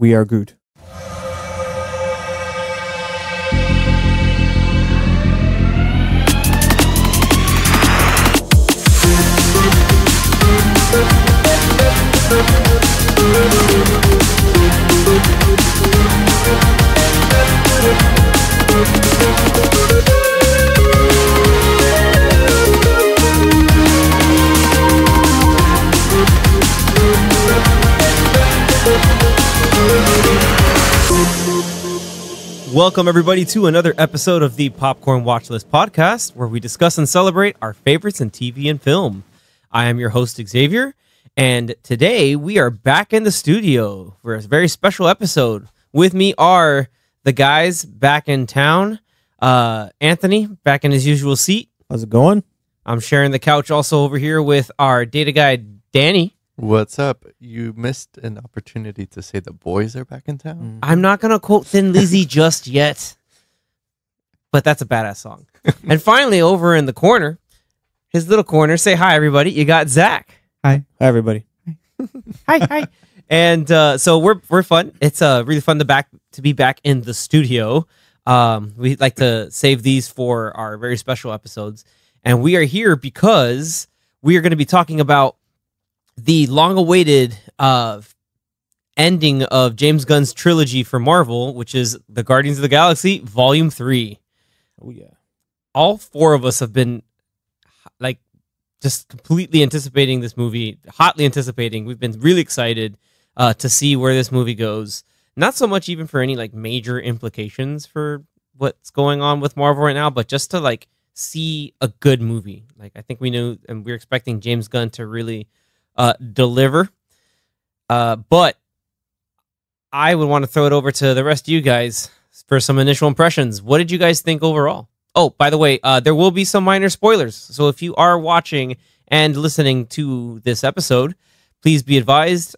We are Groot. Welcome, everybody, to another episode of the Popcorn Watchlist podcast, where we discuss and celebrate our favorites in TV and film. I am your host, Xavier, and today we are back in the studio for a very special episode. With me are the guys back in town. Anthony, back in his usual seat. How's it going? I'm sharing the couch also over here with our data guy, Danny. What's up? You missed an opportunity to say the boys are back in town. I'm not going to quote Thin Lizzy just yet, but that's a badass song. And finally, over in the corner, his little corner, say hi, everybody. You got Zach. Hi. Hi, everybody. Hi. And so we're fun. It's really fun to be back in the studio. We like to save these for our very special episodes. And we are here because we are going to be talking about the long-awaited ending of James Gunn's trilogy for Marvel, which is the Guardians of the Galaxy Volume 3. Oh, yeah. All four of us have been like just completely anticipating this movie, hotly anticipating. We've been really excited to see where this movie goes. Not so much even for any like major implications for what's going on with Marvel right now, but just to like see a good movie. Like I think we knew and we're expecting James Gunn to really deliver. But I would want to throw it over to the rest of you guys for some initial impressions. What did you guys think overall? Oh, by the way, there will be some minor spoilers. So if you are watching and listening to this episode, please be advised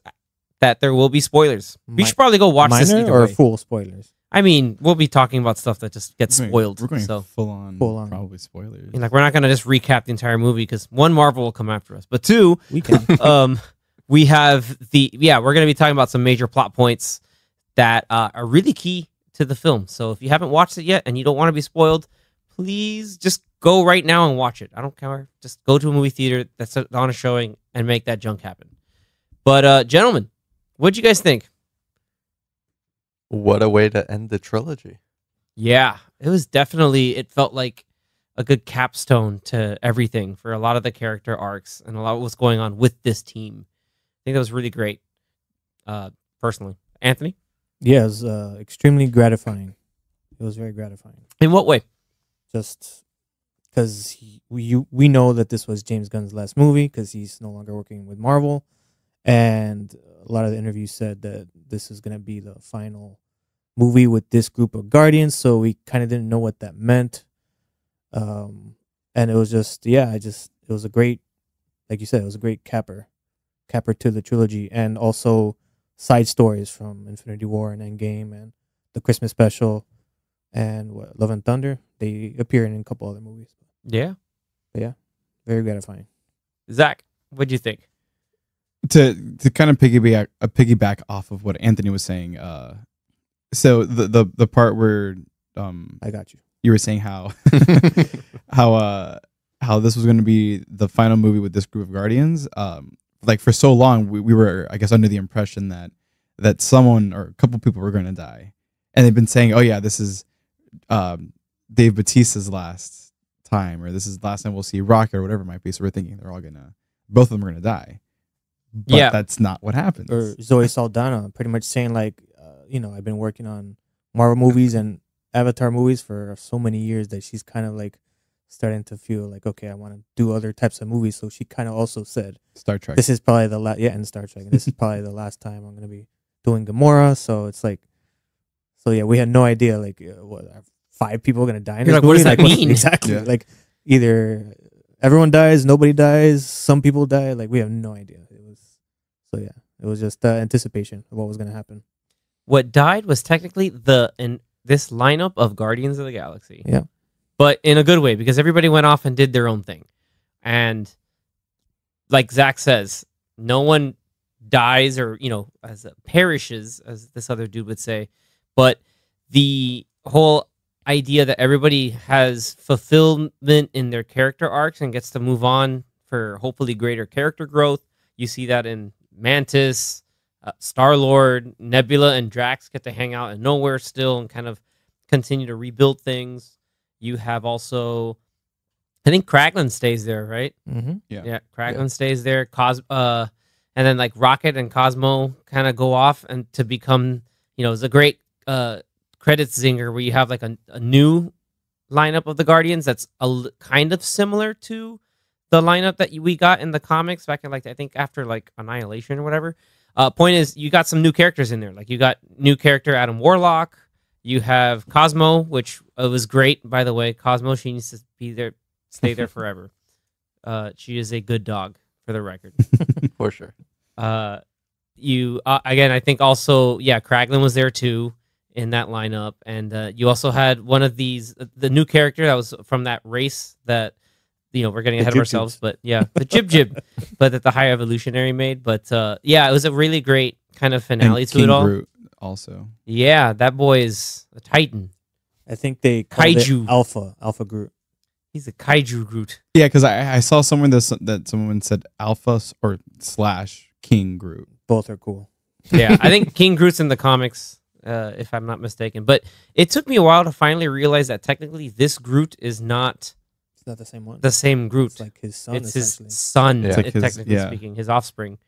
that there will be spoilers. We should probably go watch this either or way. full spoilers? I mean, we'll be talking about stuff that just gets spoiled. We're going so full on, probably spoilers. like, we're not going to just recap the entire movie because one, Marvel will come after us, but two, We can. we have we're going to be talking about some major plot points that are really key to the film. So if you haven't watched it yet and you don't want to be spoiled, please just go right now and watch it. I don't care. Just go to a movie theater that's on a showing and make that junk happen. But gentlemen, what'd you guys think? What a way to end the trilogy. Yeah, it felt like a good capstone to everything for a lot of the character arcs and a lot of what's going on with this team. I think that was really great, personally. Anthony? Yeah, it was extremely gratifying. It was very gratifying. In what way? Just because we know that this was James Gunn's last movie because he's no longer working with Marvel. And a lot of the interviews said that this is going to be the final movie with this group of Guardians. So we kind of didn't know what that meant. And it was just, it was a great, like you said, it was a great capper to the trilogy. And also side stories from Infinity War and Endgame and the Christmas special and Love and Thunder. They appear in a couple other movies. Yeah. But yeah, very gratifying. Zach, what'd you think? To kind of piggyback off of what Anthony was saying, so the part where I got you. You were saying how how this was going to be the final movie with this group of Guardians. Like for so long we were, I guess, under the impression that someone or a couple people were going to die, and they've been saying, oh yeah, this is Dave Bautista's last time, or this is the last time we'll see Rocket or whatever it might be. So we're thinking both of them are gonna die. But that's not what happens. Or Zoe Saldana pretty much saying like, I've been working on Marvel movies and Avatar movies for so many years that she's kind of like starting to feel like, okay, I want to do other types of movies. So she kind of also said, Star Trek. This is probably the last, and Star Trek. And this is probably the last time I'm going to be doing Gamora. So it's like, we had no idea, like, what are 5 people going to die in this movie? What does that mean? Exactly. Yeah. Like, either everyone dies, nobody dies, some people die. Like, we have no idea. It was just anticipation of what was going to happen. What died was technically this lineup of Guardians of the Galaxy. Yeah. But in a good way, because everybody went off and did their own thing. And like Zach says, no one dies or as perishes, as this other dude would say. But the whole idea that everybody has fulfillment in their character arcs and gets to move on for hopefully greater character growth. You see that in Mantis, Star-Lord, Nebula, and Drax get to hang out in nowhere still and kind of continue to rebuild things. You have also, I think Kraglin stays there, right? Mm-hmm. Yeah, Kraglin stays there. And then like Rocket and Cosmo kind of go off and to become, it's a great credits zinger where you have like a new lineup of the Guardians that's kind of similar to the lineup that we got in the comics back in I think after like Annihilation or whatever. Point is, you got some new characters in there. Like you got new character Adam Warlock. You have Cosmo, which was great, by the way. Cosmo, she needs to be there, stay there forever. She is a good dog, for the record. For sure. You again, I think also, Kraglin was there too in that lineup, and you also had one of these, the new character that was from that race that we're getting ahead of ourselves, but the Jib, but that the High Evolutionary made. But it was a really great kind of finale to King it all. Groot also. Yeah, that boy is a titan. I think they called Kaiju. it Alpha Groot. He's a kaiju Groot. Yeah, because I saw somewhere that someone said Alpha or / King Groot. Both are cool. Yeah, I think King Groot's in the comics, if I'm not mistaken. But it took me a while to finally realize that technically this Groot is not It's not the same one. the same Groot. It's like his son. It's his essentially. son, Yeah. It's like his- technically yeah. speaking, his offspring.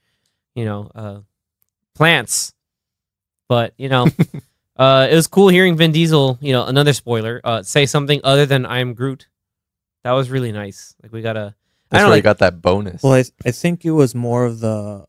Plants. But it was cool hearing Vin Diesel. Another spoiler. Say something other than "I am Groot." That was really nice. Like we gotta. That's where you got that bonus. Well, I think it was more of the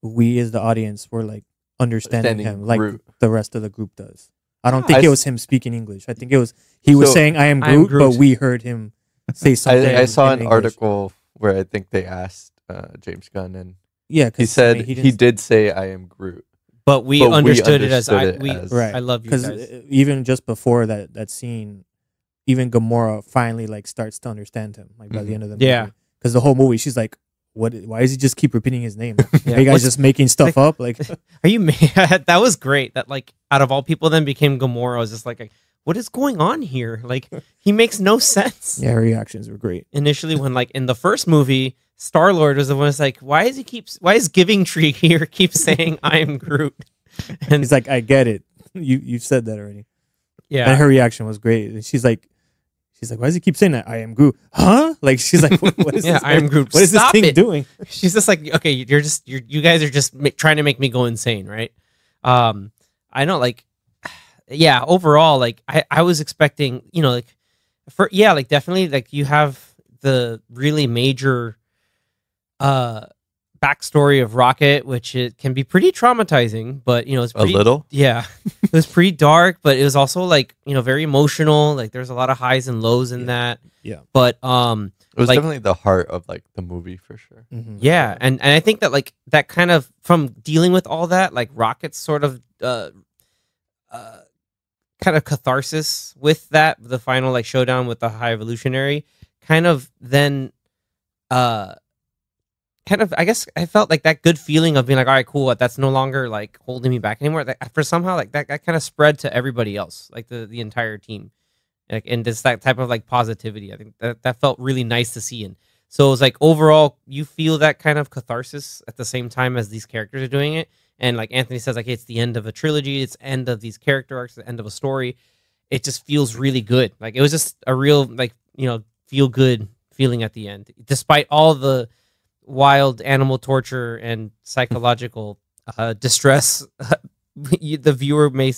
we as the audience were like understanding him like Groot. the rest of the group does. I don't I think it s- was him speaking English. I think it was he was So, saying "I am I am Groot," but Groot. we heard him say something. I saw in an English. article where I think they asked James Gunn, and Yeah, he said he he did say "I am Groot." But we But we understood it as understood it as- Right. I love you because guys. even just before that scene, even Gamora finally starts to understand him by the Mhm. end of the movie. Yeah. Because the whole movie, she's like, "What? Why does he just keep repeating his name? Yeah. Are you guys What's- just making stuff up?" Like, Are you mad? That was great. That out of all people, then became Gamora. I was just like, what is going on here? Like he makes no sense. yeah, her reactions were great. Initially, when in the first movie, Star-Lord was the one that's like, why is Giving Tree here keep saying I am Groot? And He's like, "I get it. You've said that already." yeah, And her reaction was great. And she's like, "Why does he keep saying that? I am Groot, huh?" Like she's like, "What is Yeah, this? I am Groot. What is this Stop thing it." doing?" she's just like, okay, you guys are just trying to make me go insane, right? I know, overall, I was expecting, definitely, you have the really major backstory of Rocket, which it can be pretty traumatizing, but it's A pretty, little. yeah, it was pretty dark, but it was also very emotional. There's a lot of highs and lows in that. Yeah. But It was Like- definitely the heart of the movie for sure. Mhm. yeah, and I think that that kind of from dealing with all that, Rocket's sort of kind of catharsis with that, the final showdown with the High Evolutionary, kind of then I guess I felt that good feeling of being all right, cool, that's no longer holding me back anymore. For somehow that kind of spread to everybody else, the entire team. And just that type of positivity. I think that felt really nice to see. And so it was overall, you feel that kind of catharsis at the same time as these characters are doing it. And Anthony says, it's the end of a trilogy, it's the end of these character arcs, the end of a story. It just feels really good. It was just a real feel good feeling at the end, despite all the wild animal torture and psychological distress the viewer may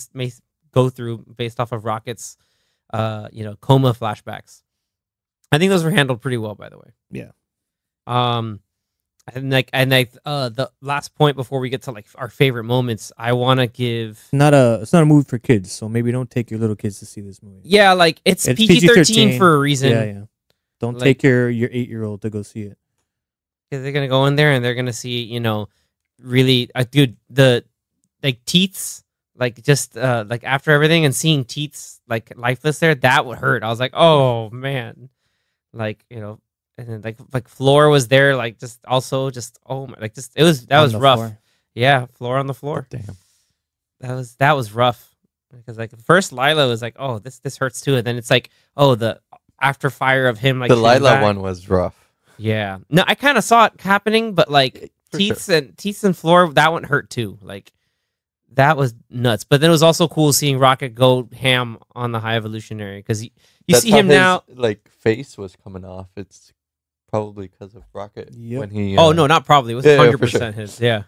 go through based off of Rocket's coma flashbacks. I think those were handled pretty well, by the way. Yeah. The last point before we get to our favorite moments, I want to give. It's not a movie for kids, so maybe don't take your little kids to see this movie. Yeah, it's It's PG-13 for a reason. Yeah. Don't take your 8-year-old to go see it. Because they're gonna go in there and they're gonna see, really, dude, the teeths, after everything and seeing teeths lifeless there, that would hurt. I was like, oh man, and then like Floor was there, like just also just oh my, like just it was that On was the rough. floor. Yeah, Floor on the floor. Damn. That was rough because like first Lila was like, oh this hurts too, and then it's like, oh, the after fire of him like The shooting Lila back. one was rough. Yeah, no, I kind of saw it happening, but like For Teats and Floor, that one hurt too. Like that was nuts. But then it was also cool seeing Rocket go ham on the High Evolutionary because you That's see how him his, now. like face was coming off. It's probably because of Rocket Yep. when he. Oh no, not probably. It was yeah, 100% for sure. his. Yeah.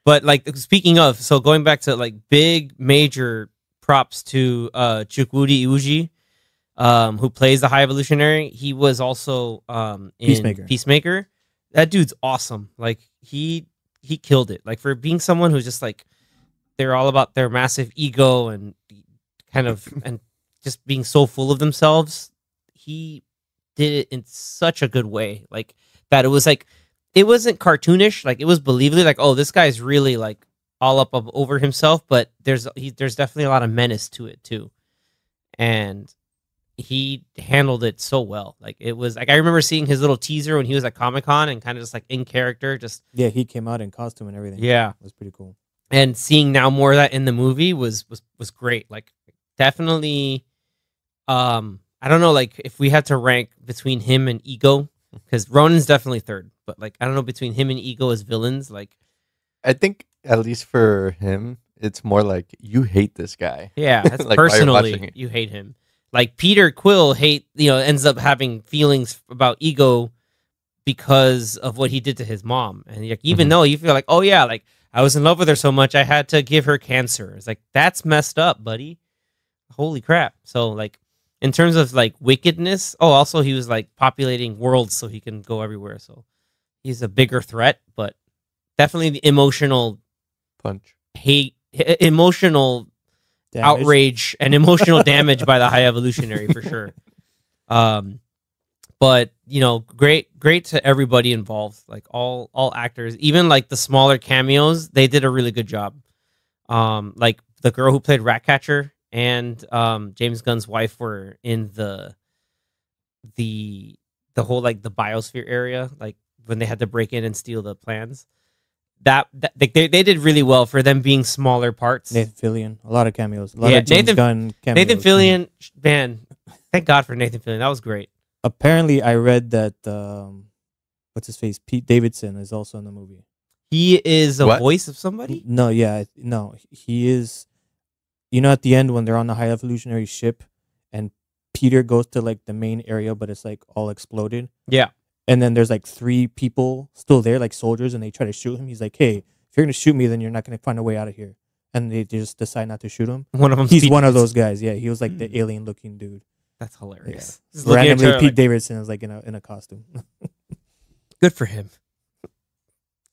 But like speaking of, so going back to like big major props to Chukwudi Uji, who plays the High Evolutionary. He was also in Peacemaker. That dude's awesome. Like he killed it. Like for being someone who's just like they're all about their massive ego and kind of and just being so full of themselves. He did it in such a good way. Like that it was like it wasn't cartoonish, like it was believably like, oh, this guy's really like all up over himself, but there's definitely a lot of menace to it too. And he handled it so well. Like it was like I remember seeing his little teaser when he was at Comic-Con and kind of just like in character, just Yeah, he came out in costume and everything. yeah. It was pretty cool. And seeing now more of that in the movie was great. Like definitely I don't know like if we had to rank between him and Ego, because Ronan's definitely third, but like I don't know between him and Ego as villains, like I think at least for him, it's more like you hate this guy. yeah, that's Like, while you're watching personally it. you hate him. Like Peter Quill ends up having feelings about Ego because of what he did to his mom. And like even Mhm. though you feel like, oh yeah, like I was in love with her so much I had to give her cancer. It's like that's messed up, buddy. Holy crap. So like in terms of like wickedness, oh also he was like populating worlds so he can go everywhere. So he's a bigger threat, but definitely the emotional Punch. hate emotional Damage. outrage and emotional damage by the High Evolutionary for sure. But great to everybody involved, like all actors, even like the smaller cameos, they did a really good job. Like the girl who played Ratcatcher and James Gunn's wife were in the whole like the biosphere area, like when they had to break in and steal the plans. That they did really well for them being smaller parts. Nathan Fillion, a lot of cameos. A lot Yeah, of James Nathan- Gunn cameos. Nathan Fillion, man, thank God for Nathan Fillion. That was great. Apparently, I read that what's his face, Pete Davidson, is also in the movie. He is a What? voice of somebody. No, yeah, no, he is. You know, at the end when they're on the High Evolutionary ship, and Peter goes to like the main area, but it's like all exploded. Yeah. And then there's like 3 people still there, like soldiers, and they try to shoot him. He's like, "Hey, if you're gonna shoot me, then you're not gonna find a way out of here." And they just decide not to shoot him. One of them. He's one of those guys. Yeah, he was like the alien-looking dude. That's hilarious. Yeah. Just looking at Randomly, her, Pete like, Davidson is like in a costume. good for him.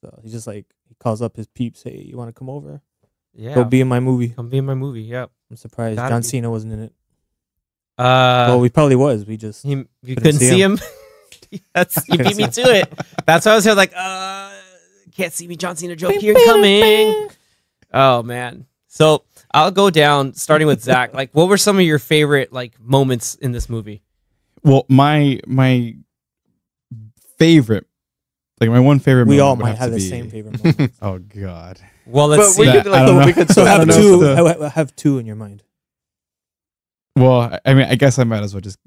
So he's just like he calls up his peeps. Hey, you want to come over? Yeah. Go be in my movie. Come be in my movie. Yep. I'm surprised Gotta John be. Cena wasn't in it. Well, we probably was. We just you couldn't couldn't see see him. That's you Couldn't beat me see to it. That's why I was here like, can't see me, John Cena joke here coming. Oh man. So I'll go down starting with Zach. Like, what were some of your favorite like moments in this movie? Well, my favorite, like my one favorite. we moment all would might have have to the be- same favorite moment. Oh God. Well, let's But see. we That- could I like don't know. we could So I have don't know. two. the- Have 2 in your mind. Well, I mean, I guess I might as well just,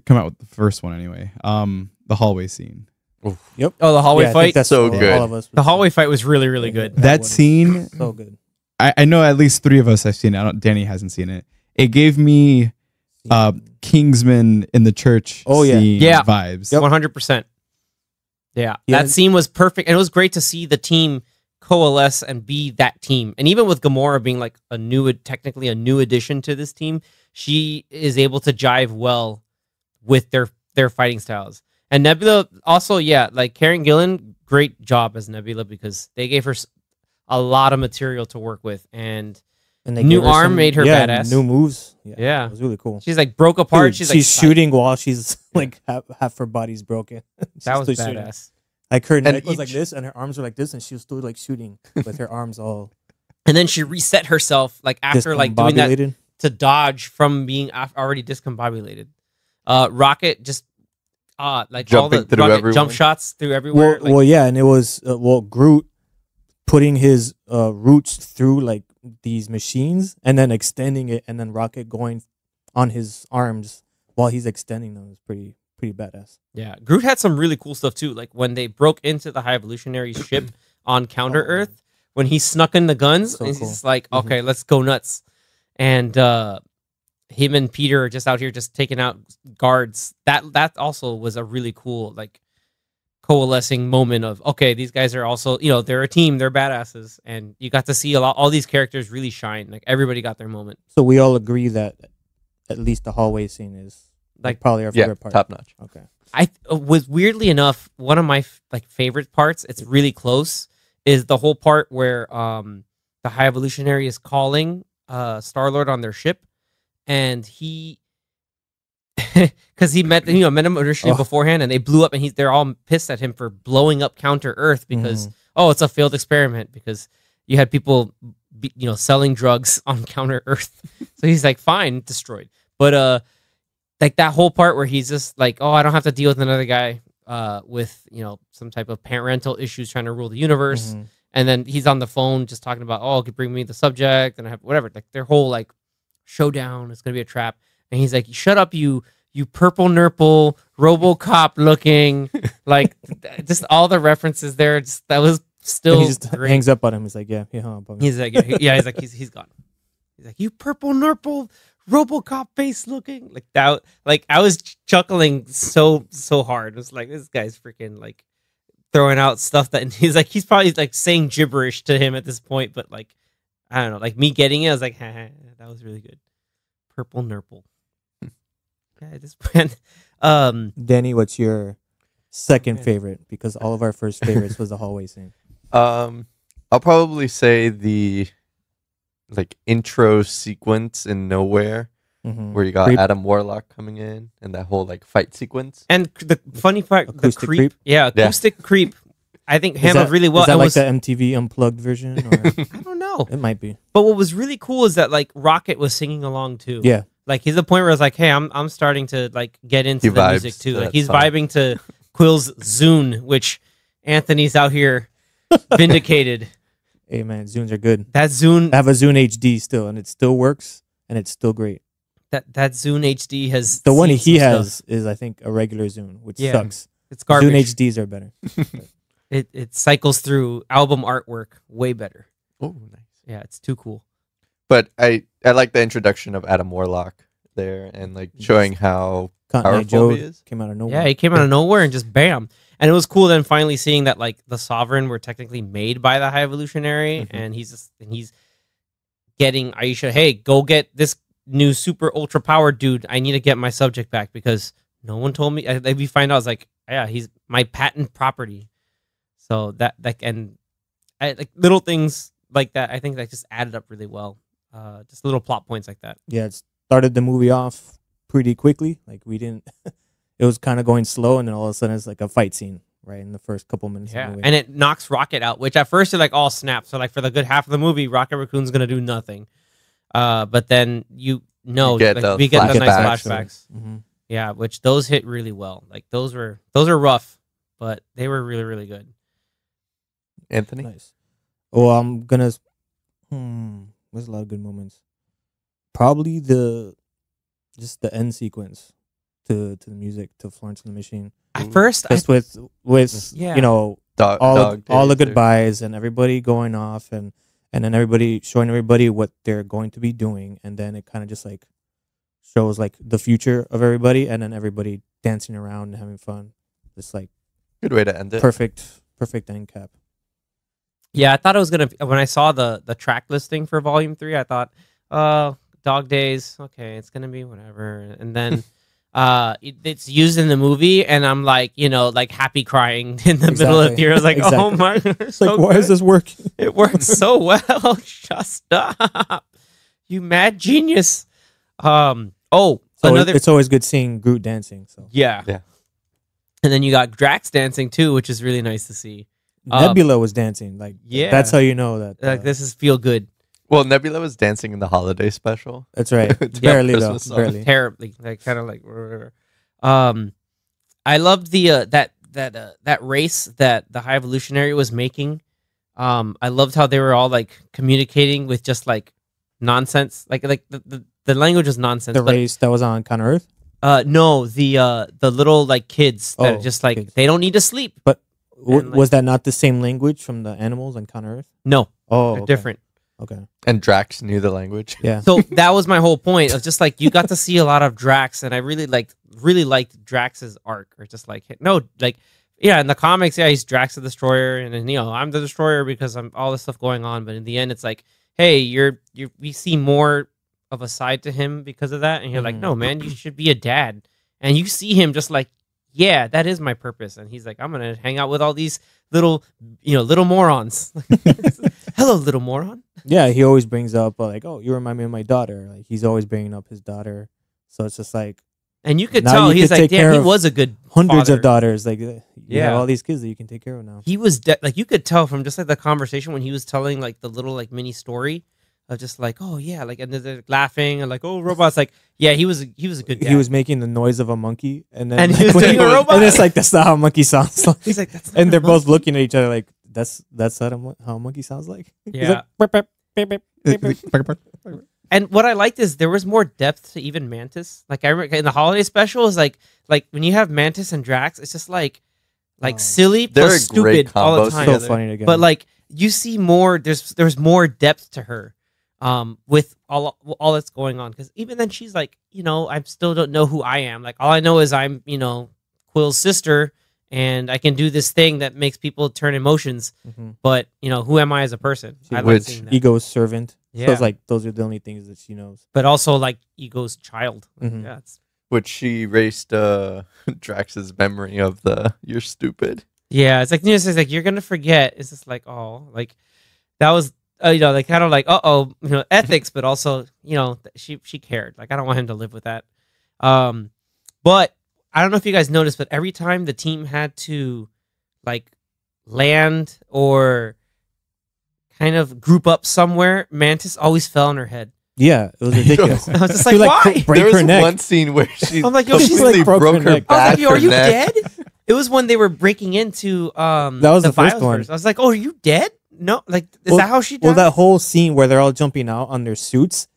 come out with the first one anyway. The hallway scene. Oh, the hallway Yeah, I think fight. that's So all good. of us. The hallway fight was really, really good. That one is scene, so good. I know at least 3 of us have seen it. Danny hasn't seen it. It gave me Kingsman in the church Oh, yeah. scene Yeah. vibes. 100%. Yeah, Yeah. that scene was perfect, and it was great to see the team coalesce and be that team. And even with Gamora being like technically a new addition to this team, she is able to jive well with their fighting styles. And Nebula also, yeah, like Karen Gillan, great job as Nebula because they gave her a lot of material to work with, and And they New gave her arm made her badass. New moves. Yeah. It was really cool. she's like broke apart. Dude, she's like shooting while she's like half her body's broken. She's That was still shooting. badass. Like her And neck was like each- this, and her arms were like this, and she was still like shooting with her arms all And then she reset herself like after like doing that discombobulated. to dodge from being already discombobulated. Rocket just like Jumping all the through rocket everyone. jump shots through everywhere. Well, yeah, and it was Groot putting his roots through like these machines and then extending it, and then Rocket going on his arms while he's extending them is pretty badass. Yeah, Groot had some really cool stuff too. Like when they broke into the High Evolutionary ship on Counter Earth, when he snuck in the guns, So and cool. he's like, "Okay, let's go nuts." And him and Peter are just out here just taking out guards. That also was a really cool like coalescing moment of okay, these guys are also they're a team, they're badasses, and you got to see all these characters really shine. Like everybody got their moment. So we all agree that at least the hallway scene is like probably our Yeah, favorite part. top notch. Okay. I was weirdly enough one of my like favorite parts. It's really close. Is the whole part where the High Evolutionary is calling Star-Lord on their ship, and he because he met him initially beforehand, and they blew up, and they're all pissed at him for blowing up Counter Earth because it's a failed experiment because you had people selling drugs on Counter Earth. So he's like, fine, destroyed. But like that whole part where he's just like, oh, I don't have to deal with another guy with some type of parental issues trying to rule the universe. And then he's on the phone just talking about, oh, bring me the subject, and I have whatever. Like their whole like showdown is gonna be a trap. And he's like, shut up, you purple nurple RoboCop looking, like just all the references there. That was still he just great. hangs up on him. He's like, yeah, he hung up on me. He's like, yeah, he's like, he's gone. He's like, you purple nurple RoboCop face looking like that. Like I was chuckling so hard. It was like, this guy's freaking like throwing out stuff that he's probably like saying gibberish to him at this point, but like I don't know, like me getting it, I was like, that was really good. Purple nurple. Yeah, this man. Danny, what's your second favorite? Because all of our first favorites was the hallway scene. I'll probably say the like intro sequence in Nowhere, where you got Creep. Adam Warlock coming in and that whole like fight sequence. And the funny part, Acoustic the creep, creep? yeah, acoustic creep. I think Is handled that- really well. Is that It like was, the MTV Unplugged version? Or? I don't know. It might be. But what was really cool is that like Rocket was singing along too. Yeah. Like he's the point where I was like, hey, I'm starting to like get into He the vibes music too. to Like that he's song. vibing to Quill's Zune, which Anthony's out here vindicated. Hey man, Zunes are good. That Zune, I have a Zune HD still, and it still works, and it's still great. that Zune HD has The one seen he some has stuff. is, I think, a regular Zune, which Yeah. sucks. It's garbage. Zune HDs are better. It cycles through album artwork way better. Oh, nice. Yeah, it's too cool. But I like the introduction of Adam Warlock there and like showing how Cotton Eye powerful Joe he is. came out of nowhere. Yeah, he came out of nowhere and just bam. And it was cool then finally seeing that like the Sovereign were technically made by the High Evolutionary, and he's getting Aisha, hey, go get this new super ultra powered dude. I need to get my subject back because no one told me. We find out, I was like, yeah, he's my patent property. So that and like little things like that, I think that just added up really well. Just little plot points like that. Yeah, it started the movie off pretty quickly. Like we didn't. It was kind of going slow, and then all of a sudden it's like a fight scene right in the first couple minutes. of the movie. And it knocks Rocket out, which at first you're like, oh snap. So like for the good half of the movie, Rocket Raccoon's gonna do nothing. But then we get the nice flashbacks. Mm-hmm. Yeah, which those hit really well. Like those are rough, but they were really, really good. Anthony? Nice. Oh, I'm gonna. There's a lot of good moments. Probably the end sequence to the music to Florence and the Machine. At first, Just with Yeah. you know Dog all the days or- goodbyes and everybody going off and then everybody showing everybody what they're going to be doing, and then it kind of just like shows like the future of everybody, and then everybody dancing around and having fun. It's like Good way to end it. perfect end cap. yeah, I thought it was gonna. When I saw the track listing for Volume 3, I thought, Dog Days. Okay, it's gonna be whatever. And then it's used in the movie, and I'm like, like happy crying in the middle of the theater. I was like, oh Exactly. my god, It's like, why is this working? It works so well. Just stop, you mad genius. So it's always good seeing Groot dancing. So yeah. And then you got Drax dancing too, which is really nice to see. Nebula was dancing. Like Yeah. that's how you know that. Like this is feel good. Well, Nebula was dancing in the holiday special. That's right. To that Barely though. Christmas song. Barely. Terribly, like kind of like. I loved the that race that the High Evolutionary was making. I loved how they were all like communicating with just like nonsense, like the language was nonsense. The but, race that was on Counter Earth. no, the little like kids that Oh, are just like kids. they don't need to sleep. But And, like- was that not the same language from the animals on Counter Earth? No, Oh, they're okay. different. Okay. And Drax knew the language. Yeah. So that was my whole point of just like you got to see a lot of Drax, and I really liked Drax's arc, or just like no, like yeah, in the comics, yeah, he's Drax the Destroyer, and then I'm the Destroyer because I'm all this stuff going on, but in the end, it's like, hey, we see more of a side to him because of that, and you're like, Mhm. no, man, you should be a dad, and you see him just like, yeah, that is my purpose, and he's like, I'm gonna hang out with all these little morons. Hello, little moron. Yeah, he always brings up like, "Oh, you remind me of my daughter." Like he's always bringing up his daughter, so it's just like And you could Now tell you he's could like, take damn, care he of was a good hundreds father. of daughters. Like you Yeah. have all these kids that you can take care of now. He was like, you could tell from just like the conversation when he was telling like the little like mini story of just like, oh yeah, like, and they're laughing and like, oh, robots, like, yeah, he was a good dad. He was making the noise of a monkey, and then And he like, was when doing a robot. and it's like that's not how a monkey sounds like. He's like, that's not And they're a both monkey. looking at each other like that's how a monkey sounds like. He's Yeah. like, "Burp, burp, burp, burp, burp, burp." And what I liked is there was more depth to even Mantis. Like I remember in the holiday special is like when you have Mantis and Drax, it's just like Oh. silly They're plus a great stupid all combo the time. so together. funny together. But like you see more, there's more depth to her, with all that's going on. Because even then she's like, I still don't know who I am. Like all I know is I'm, Quill's sister, and I can do this thing that makes people turn emotions. Mhm. But who am I as a person? She- I like Which- seeing that. Ego's servant. Yeah. So it's like those are the only things that she knows. But also like Ego's child. Mhm. Yeah, it's Which she erased Drax's memory of the "you're stupid." Yeah, it's like it's like you're gonna forget. It's just like like that was like kind of like ethics, but also she cared. Like I don't want him to live with that. But I don't know if you guys noticed, but every time the team had to like land or kind of group up somewhere, Mantis always fell on her head. Yeah, it was ridiculous. I was just She, like, like, why? break there was her neck. one scene where she I'm like, yo, she's, completely like, broke broke her her neck. I was back. like, yo, are her you neck. dead? It was when they were breaking into That was the first one. I was like, oh, are you dead? No, like is Well- that how she died? Well, that whole scene where they're all jumping out on their suits,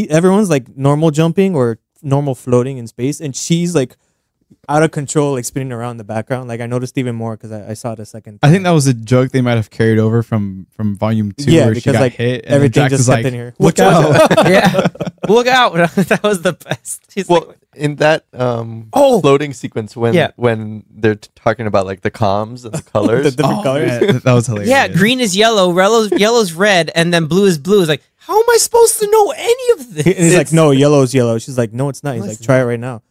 everyone's like normal jumping or normal floating in space, and she's like out of control, like spinning around in the background. Like I noticed even more because I saw it a second. I think that was a joke they might have carried over from volume 2 Yeah, where she because, got like, hit and then everything Drax just was kept like, in here. look out. yeah, look out! That was the best. He's Well, like, in that Oh! floating sequence when Yeah. when they're talking about like the comms and the the colors, different Oh, colors. yeah, that was hilarious. yeah, green is yellow, yellow's red, and then blue is blue. It's like, how am I supposed to know any of this? And he's like, no, yellow's yellow. She's like, no, it's not. He's No, like, it's try it right now.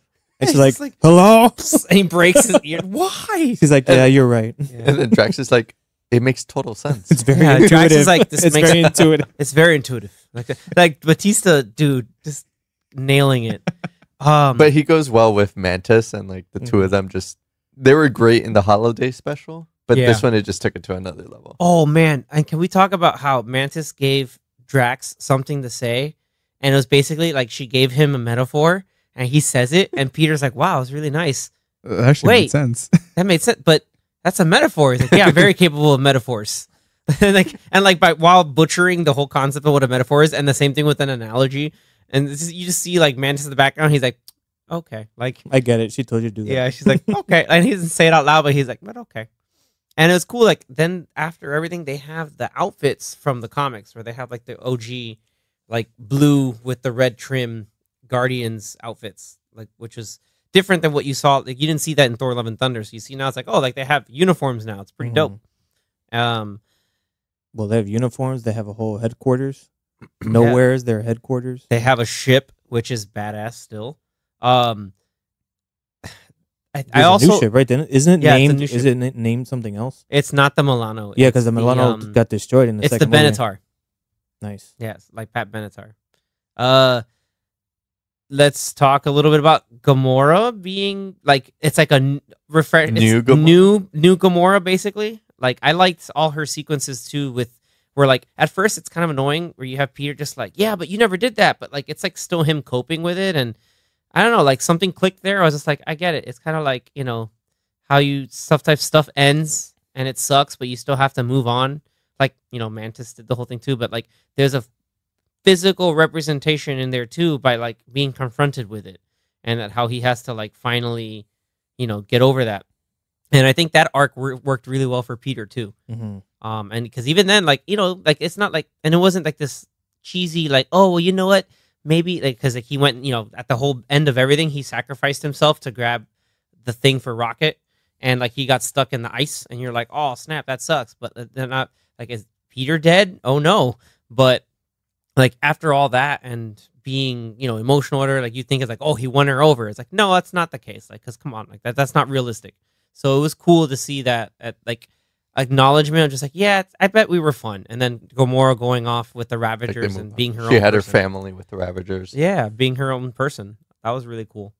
And she's It's like, like- hello. and he breaks his ear. Why? She's like, yeah, you're right. and then Drax is like, "It makes total sense." It's very Yeah, Drax intuitive. is like, this it's makes- very intuitive. It's very intuitive. Like Batista, dude, just nailing it. But he goes well with Mantis, and like the two Mhm. of them they were great in the holiday special, but Yeah. this one it just took it to another level. oh man, and can we talk about how Mantis gave Drax something to say, and it was basically like she gave him a metaphor, and he says it, and Peter's like, "Wow, it's really nice." That actually Wait. made sense. That made sense, but that's a metaphor. He's like, yeah, I'm very capable of metaphors. and while butchering the whole concept of what a metaphor is, and the same thing with an analogy, and you just see like Mantis in the background. He's like, okay, like I get it. She told you to do that. yeah. She's like, okay, and he doesn't say it out loud, but he's like, but okay. And it was cool. Like then after everything, they have the outfits from the comics where they have like the OG, like blue with the red trim Guardians outfits, like which was different than what you saw. Like you didn't see that in Thor: Love and Thunder. So you see now it's like, oh, like they have uniforms now. It's pretty dope. Well, they have uniforms. They have a whole headquarters. Nowhere is their headquarters. They have a ship, which is badass still. I There's also a new ship, right? Then isn't it Yeah, it's a named? new Is ship. it named something else? it's not the Milano. Yeah, It's because the Milano got destroyed in the it's the second movie. Benatar. Nice. Yes, like Pat Benatar. Let's talk a little bit about Gamora being like it's like a refresh New it's Gamora? new Gamora basically. Like I liked all her sequences too with where like at first it's kind of annoying where you have Peter just like, yeah, but you never did that, but like it's like still him coping with it, and I don't know, like something clicked there. I was just like, I get it. It's kind of like, how you stuff ends and it sucks, but you still have to move on. Like, Mantis did the whole thing too, but like there's a physical representation in there too by like being confronted with it, and that how he has to like finally, get over that. And I think that arc worked really well for Peter too. Mm-hmm. And because even then, like, like it's not like, and it wasn't like this cheesy, like, oh, well, you know what? Maybe like, because like he went, at the whole end of everything, he sacrificed himself to grab the thing for Rocket, and like he got stuck in the ice, and you're like, oh snap, that sucks. But they're not like, is Peter dead? Oh no. But like after all that and being, emotional with her, like you think it's like, oh, he won her over. It's like, no, that's not the case. Like, because come on, like that's not realistic. So it was cool to see that at like acknowledgement of just like, yeah, I bet we were fun. And then Gamora going off with the Ravagers and being her own She had person. her family with the Ravagers. Yeah, being her own person. That was really cool.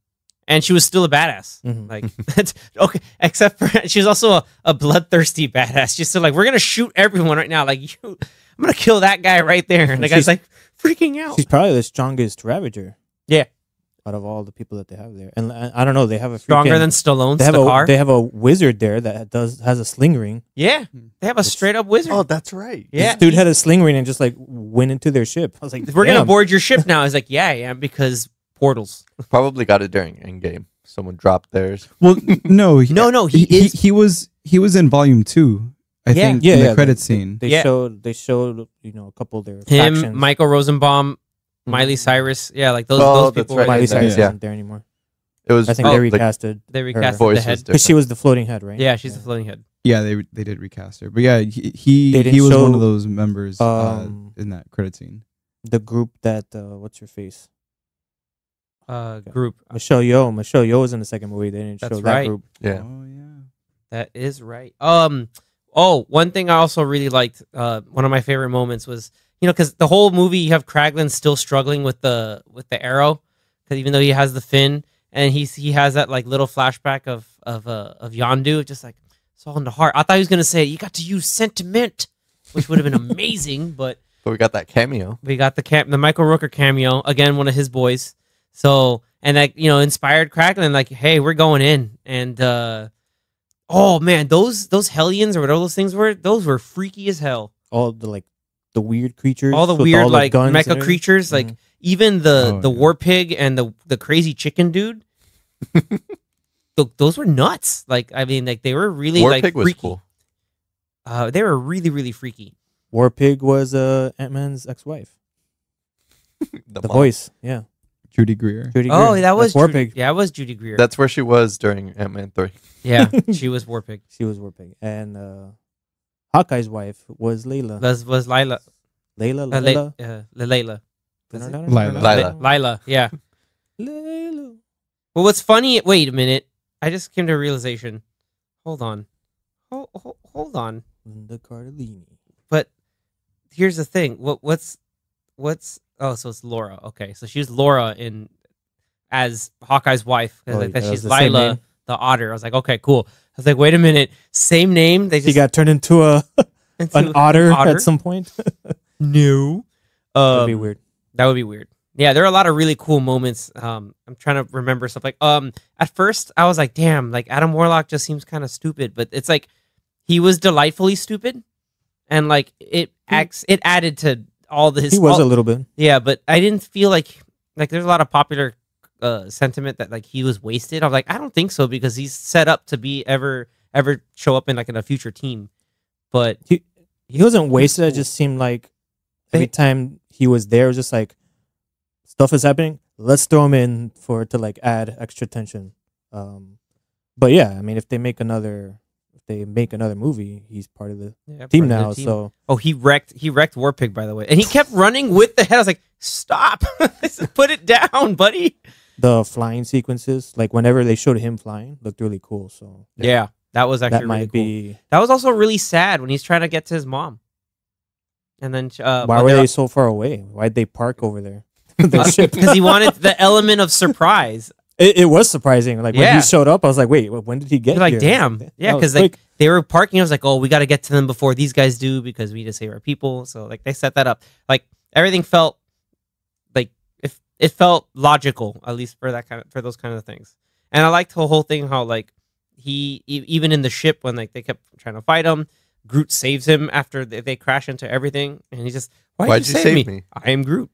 And she was still a badass. Mhm. Like, that's okay. Except for she was also a bloodthirsty badass. She's still like, we're gonna shoot everyone right now. Like, I'm gonna kill that guy right there. And the guy's like freaking out. She's probably the strongest Ravager. Yeah. Out of all the people that they have there, and I don't know, they have a Stronger freaking- than Stallone's they have Stakar. they have a wizard there that has a sling ring. Yeah, they have a straight up wizard. Oh, that's right. Yeah. This dude had a sling ring and just like went into their ship. I was like, We're gonna damn. board your ship now. I was like, yeah, I am, because portals. Probably got it during Endgame. Someone dropped theirs. Well, no, No, he is. he was in volume 2. I Yeah. think Yeah, in yeah, the credit they- scene. They Yeah. showed a couple of their Him, factions. Michael Rosenbaum, Mhm. Miley Cyrus. Yeah, like those. Oh, those that's people. right. were Miley there. Cyrus Yeah. isn't there anymore. It was. I think Oh, they like, recasted They her. recast the voice was head different. because she was the floating head, right? Yeah, she's Yeah. the floating head. Yeah, they did recast her, but yeah, he They didn't was one show, of those members um, in that credit scene. The group that what's her face? Group. Michelle Yeoh. Michelle Yeoh was in the second movie. They didn't That's show that right. group. Yeah. Oh yeah. That is right. Oh, one thing I also really liked. One of my favorite moments was, because the whole movie you have Kraglin still struggling with the arrow, because even though he has the fin, and he has that like little flashback of Yondu, just like it's all in the heart. I thought he was gonna say you got to use sentiment, which would have been amazing, but But we got that cameo. we got the Michael Rooker cameo again, one of his boys. So, and that inspired Kraglin, like, hey, we're going in, and oh man, those Hellions or whatever those things were, those were freaky as hell. All the weird creatures. All the with weird all the like guns and mecha everything. creatures, like Mhm. even the Oh, war pig and the crazy chicken dude. Those were nuts. Like, I mean, like they were really War like Pig was freaky. cool. They were really really freaky. War Pig was Ant-Man's ex-wife. The mom. voice, yeah. Judy Greer. Judy Oh, Greer. that was That's War Judy, Pig. Yeah, it was Judy Greer. That's where she was during Ant-Man 3. Yeah, she was War Pig. She was War Pig, and Hawkeye's wife was Layla. Was Lila. Layla. Layla. Lila. Lila, yeah. Layla. Well, what's funny? Wait a minute. I just came to a realization. Hold on. Hold on. Linda Cardellini. But here's the thing. What's? Oh, so it's Laura. Okay, so she was Laura as Hawkeye's wife. 'Cause Oh, like, that she's was the same Lila, name? the otter. I was like, okay, cool. I was like, wait a minute. Same name. They She just got turned into an otter at some point. No. That'd be weird. That would be weird. Yeah, there are a lot of really cool moments. I'm trying to remember stuff like at first I was like, damn, like Adam Warlock just seems kind of stupid, but it's like he was delightfully stupid, and like it added to all the his. He was a little bit. Yeah, but I didn't feel like there's a lot of popular sentiment that like he was wasted. I was like, I don't think so, because he's set up to be ever show up in like in a future team, but He wasn't wasted. It just seemed like every time he was there, it was just like stuff is happening. Let's throw him in to like add extra tension. But yeah, I mean, if they make another movie, he's part of the yeah, team part of now. the team. So Oh, he wrecked War Pig, by the way, and he kept running with the head. I was like, stop, put it down, buddy. the flying sequences, like whenever they showed him flying, looked really cool. So Yeah, that was actually that might really cool. be. That was also really sad when he's trying to get to his mom, and then Why were they so far away? Why'd they park over there? Their ship. because he wanted the element of surprise. It was surprising. Like when Yeah. he showed up, I was like, wait, when did he get You're like, here? damn, That yeah, was because quick. like they were parking. I was like, oh, we got to get to them before these guys do, because we need to save our people. So like they set that up. Like everything felt like it felt logical, at least for those kind of things. And I liked the whole thing how like even in the ship when like they kept trying to fight him, Groot saves him after they crash into everything, and he's just, why'd you save me? I am Groot.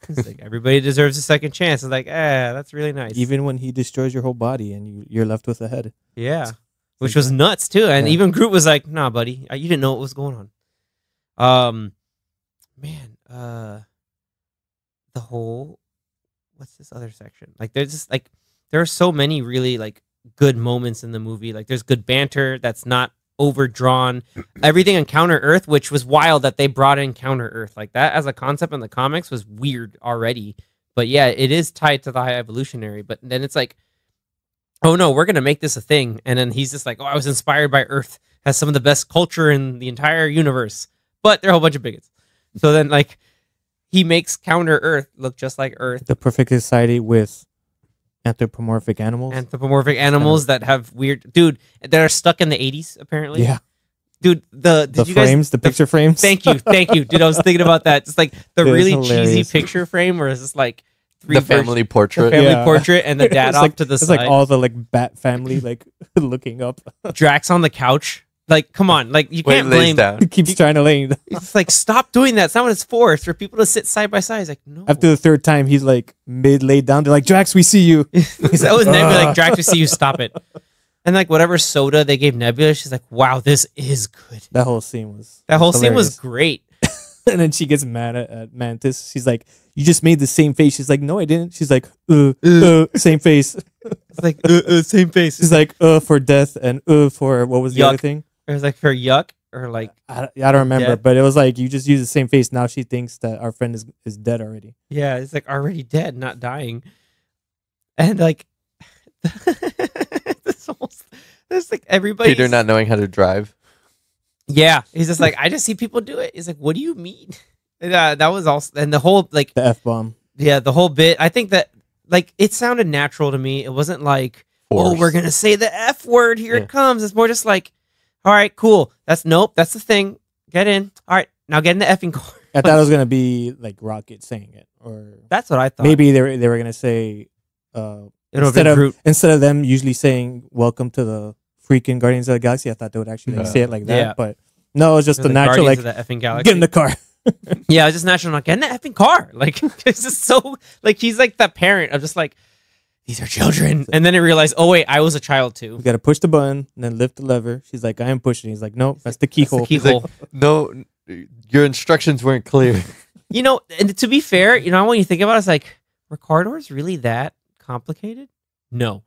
It's like, everybody deserves a second chance. It's like, that's really nice. Even when he destroys your whole body and you're left with a head. Yeah, which was nuts too. And even Groot was like, nah, buddy, you didn't know what was going on. The whole, what's this other section? Like, there's just like, there are so many really like good moments in the movie. Like, there's good banter that's not overdrawn. Everything on Counter Earth, which was wild that they brought in Counter Earth like that as a concept in the comics, was weird already. But yeah, it is tied to the High Evolutionary. But then it's like, oh no, we're gonna make this a thing. And then he's just like, oh, I was inspired by Earth, has some of the best culture in the entire universe, but they're a whole bunch of bigots. So then like he makes Counter Earth look just like Earth, the perfect society with anthropomorphic animals. That have weird, dude, that are stuck in the 80s apparently. Yeah, dude, the frames, the picture frames. Thank you, dude. I was thinking about that. Just like the really cheesy picture frame, where it's just like the family portrait, and the dad off like, to the it's side. like all the like Bat family like looking up. Drax on the couch. Like, come on, like you can't blame. He keeps trying to lay down. It's like, stop doing that. It's not what it's for. It's for people to sit side by side. He's like, no. After the third time, he's like mid laid down. They're like, Drax, we see you. That was Nebula. Like, Drax, we see you. Stop it. And like whatever soda they gave Nebula, she's like, wow, this is good. That whole scene was Great. And then she gets mad at Mantis. She's like, you just made the same face. She's like, no, I didn't. She's like, same face. It's like, same face. She's like, for death and for what was the other thing? It was like for yuck or like I don't remember, dead. but it was like you just use the same face. Now she thinks that our friend is dead already. Yeah, it's like already dead, not dying. And like this like everybody Peter not knowing how to drive. Yeah, he's just like, I just see people do it. He's like, what do you mean? And, that was also, and the whole like the F-bomb. Yeah, the whole bit. I think that like it sounded natural to me. It wasn't like, oh, we're gonna say the F word. Here it comes. It's more just like, all right, cool. That's the thing. Get in. All right, now get in the effing car. I thought it was gonna be like Rocket saying it, or that's what I thought. Maybe they were gonna say instead of them usually saying "Welcome to the freaking Guardians of the Galaxy." I thought they would actually like, say it like that, Yeah. but no, it was just the natural Guardians like of the effing Galaxy. get in the car. Yeah, it's just natural. Like, get in the effing car. Like, it's just so like he's like the parent of just like, these are children. And then I realized, oh wait, I was a child too. You got to push the button and then lift the lever. She's like, I am pushing. He's like, no, that's the keyhole. He's like, no, your instructions weren't clear. You know, and to be fair, you know, when you think about it, it's like, were car doors really that complicated? No.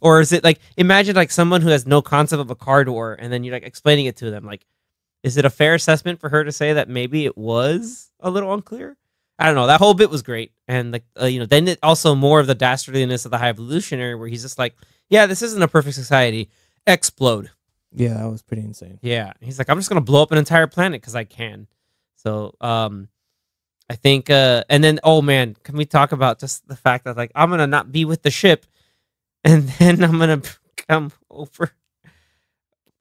Or is it like, imagine like someone who has no concept of a car door and then you're like explaining it to them. Like, is it a fair assessment for her to say that maybe it was a little unclear? I don't know. That whole bit was great. And like, you know, then it also more of the dastardliness of the High Evolutionary where he's just like, yeah, this isn't a perfect society. Explode. Yeah, that was pretty insane. Yeah. He's like, I'm just going to blow up an entire planet because I can. So, I think, and then, oh man, can we talk about just the fact that like, I'm going to not be with the ship and then I'm going to come over.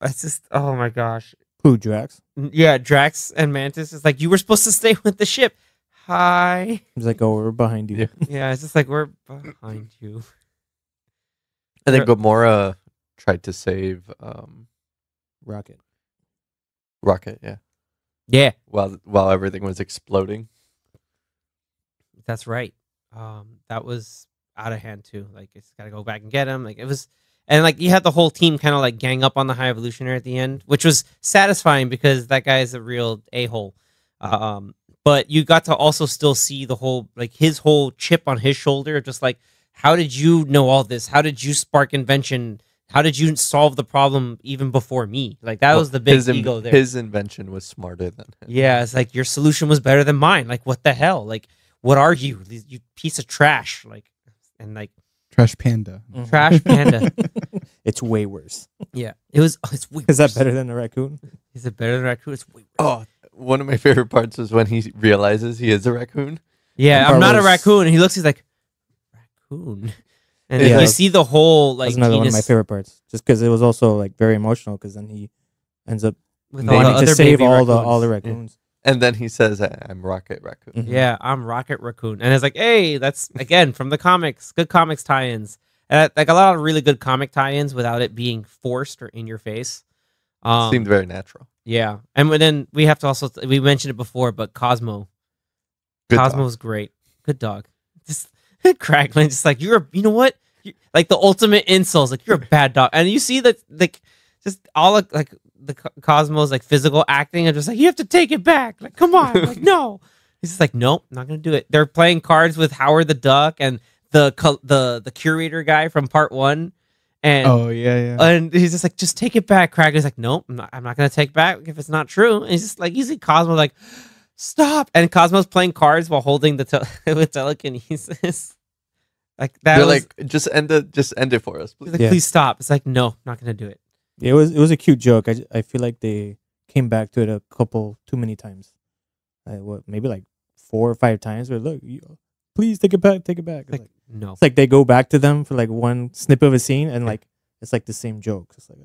That's just, oh my gosh. Who, Drax? Yeah, Drax and Mantis is like, you were supposed to stay with the ship. Hi. He's like, oh, we're behind you. Yeah, it's just like, we're behind you. I think Gamora tried to save Rocket. Yeah. Yeah. While everything was exploding. That's right. That was out of hand too. Like, it's got to go back and get him. Like, it was, and like you had the whole team kind of like gang up on the High Evolutionary at the end, which was satisfying because that guy is a real a-hole. But you got to also still see the whole, like his whole chip on his shoulder, just like, how did you know all this? How did you spark invention? How did you solve the problem even before me? Like that was the big ego there. His invention was smarter than him. Yeah, it's like your solution was better than mine. Like what the hell? Like what are you? You piece of trash. Like and like Trash Panda. Mm-hmm. Trash Panda. It's way worse. Yeah, it's way Is that worse. better than a raccoon? Is it better than a raccoon? It's way worse. Oh, one of my favorite parts was when he realizes he is a raccoon. Yeah, I'm not a Marvel's- raccoon. And he looks, he's like, raccoon. And Yeah. you see the whole like That's another one of my penis favorite parts. Just because it was also like very emotional. Because then he ends up with all the wanting to other save baby all raccoons. the raccoons. And then he says, I'm Rocket Raccoon. Mhm. Yeah, I'm Rocket Raccoon. And it's like, hey, that's again from the comics. Good comics tie-ins. And, like a lot of really good comic tie-ins without it being forced or in your face. Seemed very natural. Yeah, and then we have to also we mentioned it before, but Cosmo. Good Cosmo's great. Good dog. Just Craglan, just like you know what? Like the ultimate insults, like you're a bad dog, and you see that like just all of, like the Cosmo's like physical acting, and just like you have to take it back. Like come on, like no. He's just like nope, not gonna do it. They're playing cards with Howard the Duck and the curator guy from part 1. And Oh yeah. and he's just like, just take it back. Craglan's like, nope, I'm not gonna take back if it's not true. And he's just like, you see Cosmo like, stop. And Cosmo's playing cards while holding the with telekinesis. Like that. They're was, like, just end it for us, he's please. like, Yeah. please stop. It's like, no, not gonna do it. It was a cute joke. I feel like they came back to it a couple too many times. Maybe like 4 or 5 times. Where look, please take it back. Take it back. Like no, It's like they go back to them for like one snippet of a scene, and like it's like the same joke. It's like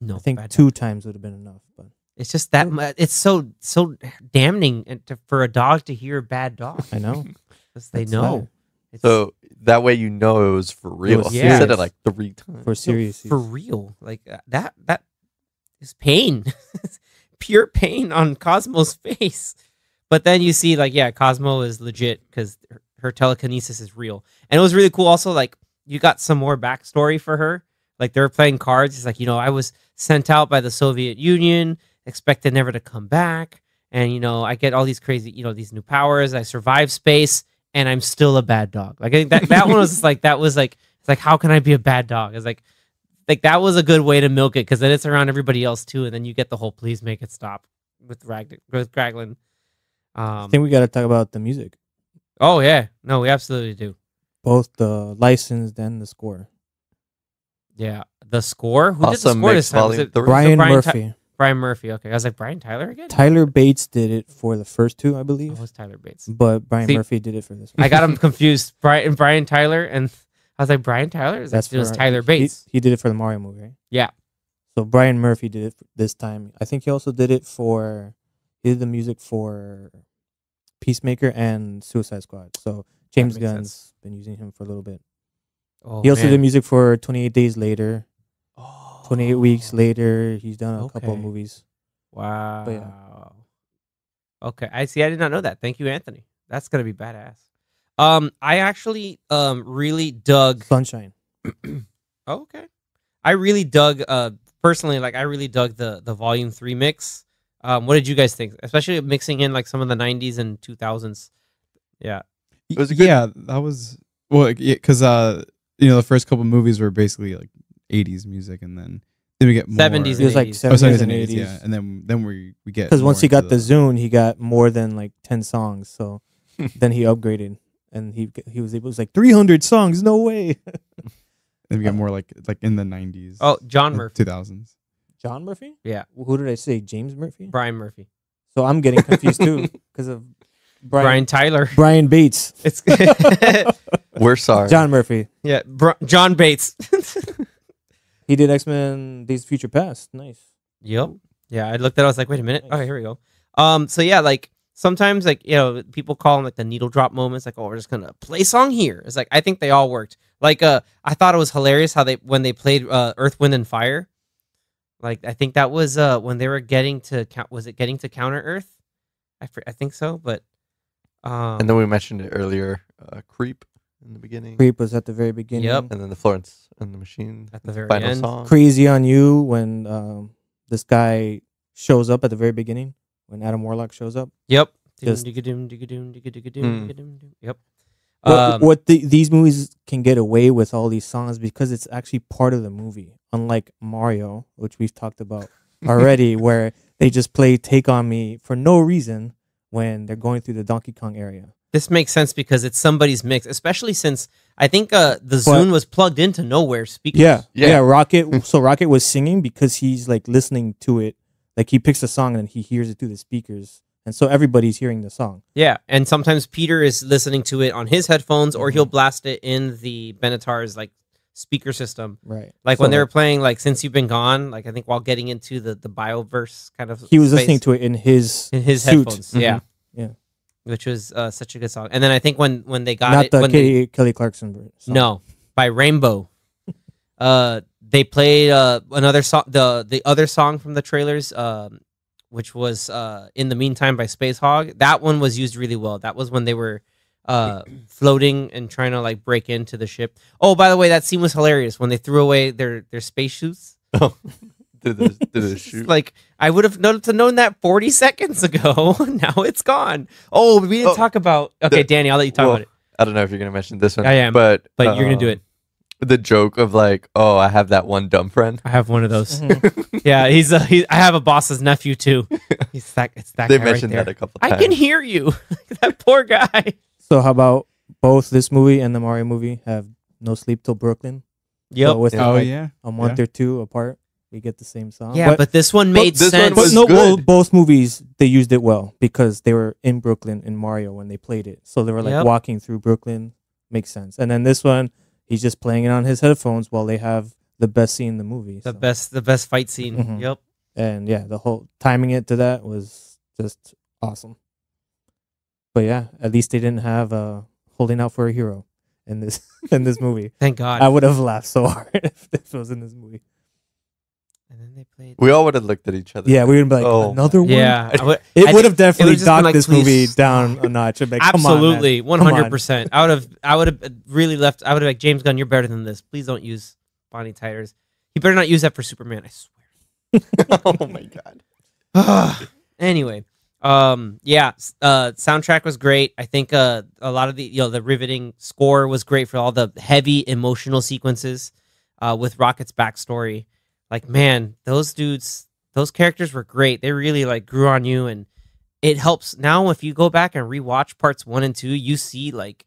no. I think bad 2 times would have been enough. But It's just that it's so damning for a dog to hear a bad dog. I know. 'Cause they That's know. why. It's So that way you know it was for real. was You serious. said it like 3 times. For serious. for real. Like that is pain. Pure pain on Cosmo's face. But then you see like, yeah, Cosmo is legit because her telekinesis is real. And it was really cool also, like you got some more backstory for her. Like they were playing cards. It's like, I was sent out by the Soviet Union, expected never to come back. And, I get all these crazy, these new powers. I survive space and I'm still a bad dog. Like I think that one was just like, it's like, how can I be a bad dog? It's like that was a good way to milk it. Cause then it's around everybody else too. And then you get the whole, please make it stop with Raglan. I think we got to talk about the music, Oh yeah, no, we absolutely do. both the licensed and the score. Yeah, the score. Who did the Also score this mixed time? Was volume it 3. Brian Brian Murphy. Brian Murphy. Okay, I was like Brian Tyler again. Tyler Bates did it for the first 2, I Oh, believe, it was Tyler Bates. but Brian See, Murphy did it for this one. I got him confused. Brian Tyler, and I was like Brian Tyler. Is that it was for- Tyler Bates? He did it for the Mario movie, right? Yeah. So Brian Murphy did it this time. I think he also did it for. He did the music for Peacemaker and Suicide Squad. So James makes Gunn's sense. been using him for a little bit. Oh, He also man. did music for 28 Days Later, Oh, 28 Weeks Later. He's done a couple of Okay. movies. Wow. But yeah. Okay, I see. I did not know that. Thank you, Anthony. That's gonna be badass. I actually really dug. Sunshine. Oh, okay. I really dug personally, like I really dug the volume 3 mix. What did you guys think? Especially mixing in like some of the 90s and 2000s. Yeah. It was a good- Yeah, that was well, because the first couple movies were basically like 80s music, and then we get more 70s It was like 80s. 70s, and 80s, 80s. yeah, and then we get Because once more he got into the Zune, he got more than like 10 songs. So then he upgraded, and he was able. It was like 300 songs. No way. then we get more like in the 90s. Oh, John and Murphy. 2000s. John Murphy? Yeah. Who did I say? James Murphy? Brian Murphy. So I'm getting confused too because of Brian Tyler. Brian Bates. It's We're sorry. John Murphy. yeah, John Bates. He did X-Men Days of Future Past. Nice. Yep. Yeah, I looked at it, I was like, wait a minute. Nice. Oh, here we go. So yeah, like sometimes like, people call them like the needle drop moments, like, oh, we're just gonna play song here. It's like I think they all worked. Like I thought it was hilarious how when they played Earth, Wind and Fire. Like I think that was when they were getting to Counter Earth? I think so, but And then we mentioned it earlier, Creep in the beginning. Creep was at the very beginning. Yep. And then the Florence and the Machine At the very final end. song. Crazy on You when this guy shows up at the very beginning when Adam Warlock shows up. yep. Just- Yep. These movies can get away with all these songs because it's actually part of the movie. Unlike Mario, which we've talked about already, where they just play "Take on Me" for no reason when they're going through the Donkey Kong area. This makes sense because it's somebody's mix, especially since I think the Zune was plugged into Nowhere speakers. Yeah. Rocket. So Rocket was singing because he's like listening to it. Like he picks a song and he hears it through the speakers, and so everybody's hearing the song. Yeah, and sometimes Peter is listening to it on his headphones, or he'll blast it in the Benatar's like speaker system. Right. Like So when they were playing like Since You've Been Gone, like I think while getting into the Bioverse kind of he was space, listening to it in his his suit. headphones. Yeah. Yeah. Which was such a good song. And then I think when they got Not it the when Kelly Clarkson version. no. by Rainbow. They played another song, the other song from the trailers, which was In the Meantime by Space Hog. That one was used really well. That was when they were floating and trying to like break into the ship. Oh, by the way, that scene was hilarious when they threw away their space suits. Oh, did the shoot? Like, I would have known that 40 seconds ago. Now it's gone. Oh, we didn't talk about. Okay, Danny, I'll let you talk about it. I don't know if you're gonna mention this one. I am, but you're gonna do it. The joke of like, oh, I have that one dumb friend. I have one of those. Yeah, I have a boss's nephew too. It's that They guy mentioned right there. that a couple times. I can hear you. That poor guy. So how about both this movie and the Mario movie have No Sleep Till Brooklyn? Yep. So within Oh like yeah. a month or two apart, we get the same song. Yeah, but this one made this one sense. was no, good. well, both movies they used it well because they were in Brooklyn in Mario when they played it, so they were like Yep. walking through Brooklyn. Makes sense. And then this one, he's just playing it on his headphones while they have the best scene in the movie. the so. best fight scene. Mhm. Yep. And yeah, the whole timing it to that was just awesome. But yeah, at least they didn't have Holding Out for a Hero in this in this movie. Thank God. I would have laughed so hard if this was in this movie. and then they played. We all would have looked at each other. Yeah, we would be like, Oh, another one? Yeah. It would have definitely just been docked like, this please movie stop. down a notch. I'd be like, come on, man. Absolutely, Come on. 100%. I would have really left. I would have like, James Gunn, you're better than this. Please don't use Bonnie Tyler's. You better not use that for Superman. I swear. Oh my god. Anyway, soundtrack was great. I think a lot of the riveting score was great for all the heavy emotional sequences with Rocket's backstory. Like, man, those characters were great. They really like grew on you, and it helps now if you go back and rewatch parts 1 and 2, you see like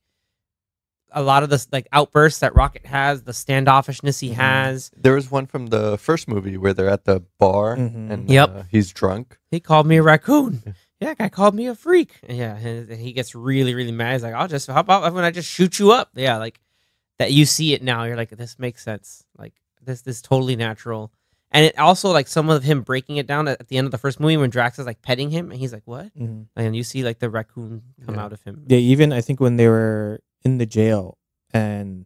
a lot of the like outbursts that Rocket has, the standoffishness he has. There was one from the first movie where they're at the bar Mhm. and Yep. he's drunk. He called me a raccoon. Yeah, that guy called me a freak. Yeah, and he gets really, really mad. He's like, how about when I just shoot you up? Yeah, like that. You see it now. You're like, this makes sense. Like this is totally natural. And it also like some of him breaking it down at the end of the first movie when Drax is like petting him, and he's like, what? Mhm. And you see like the raccoon come Yeah. out of him. Yeah, even I think when they were in the jail and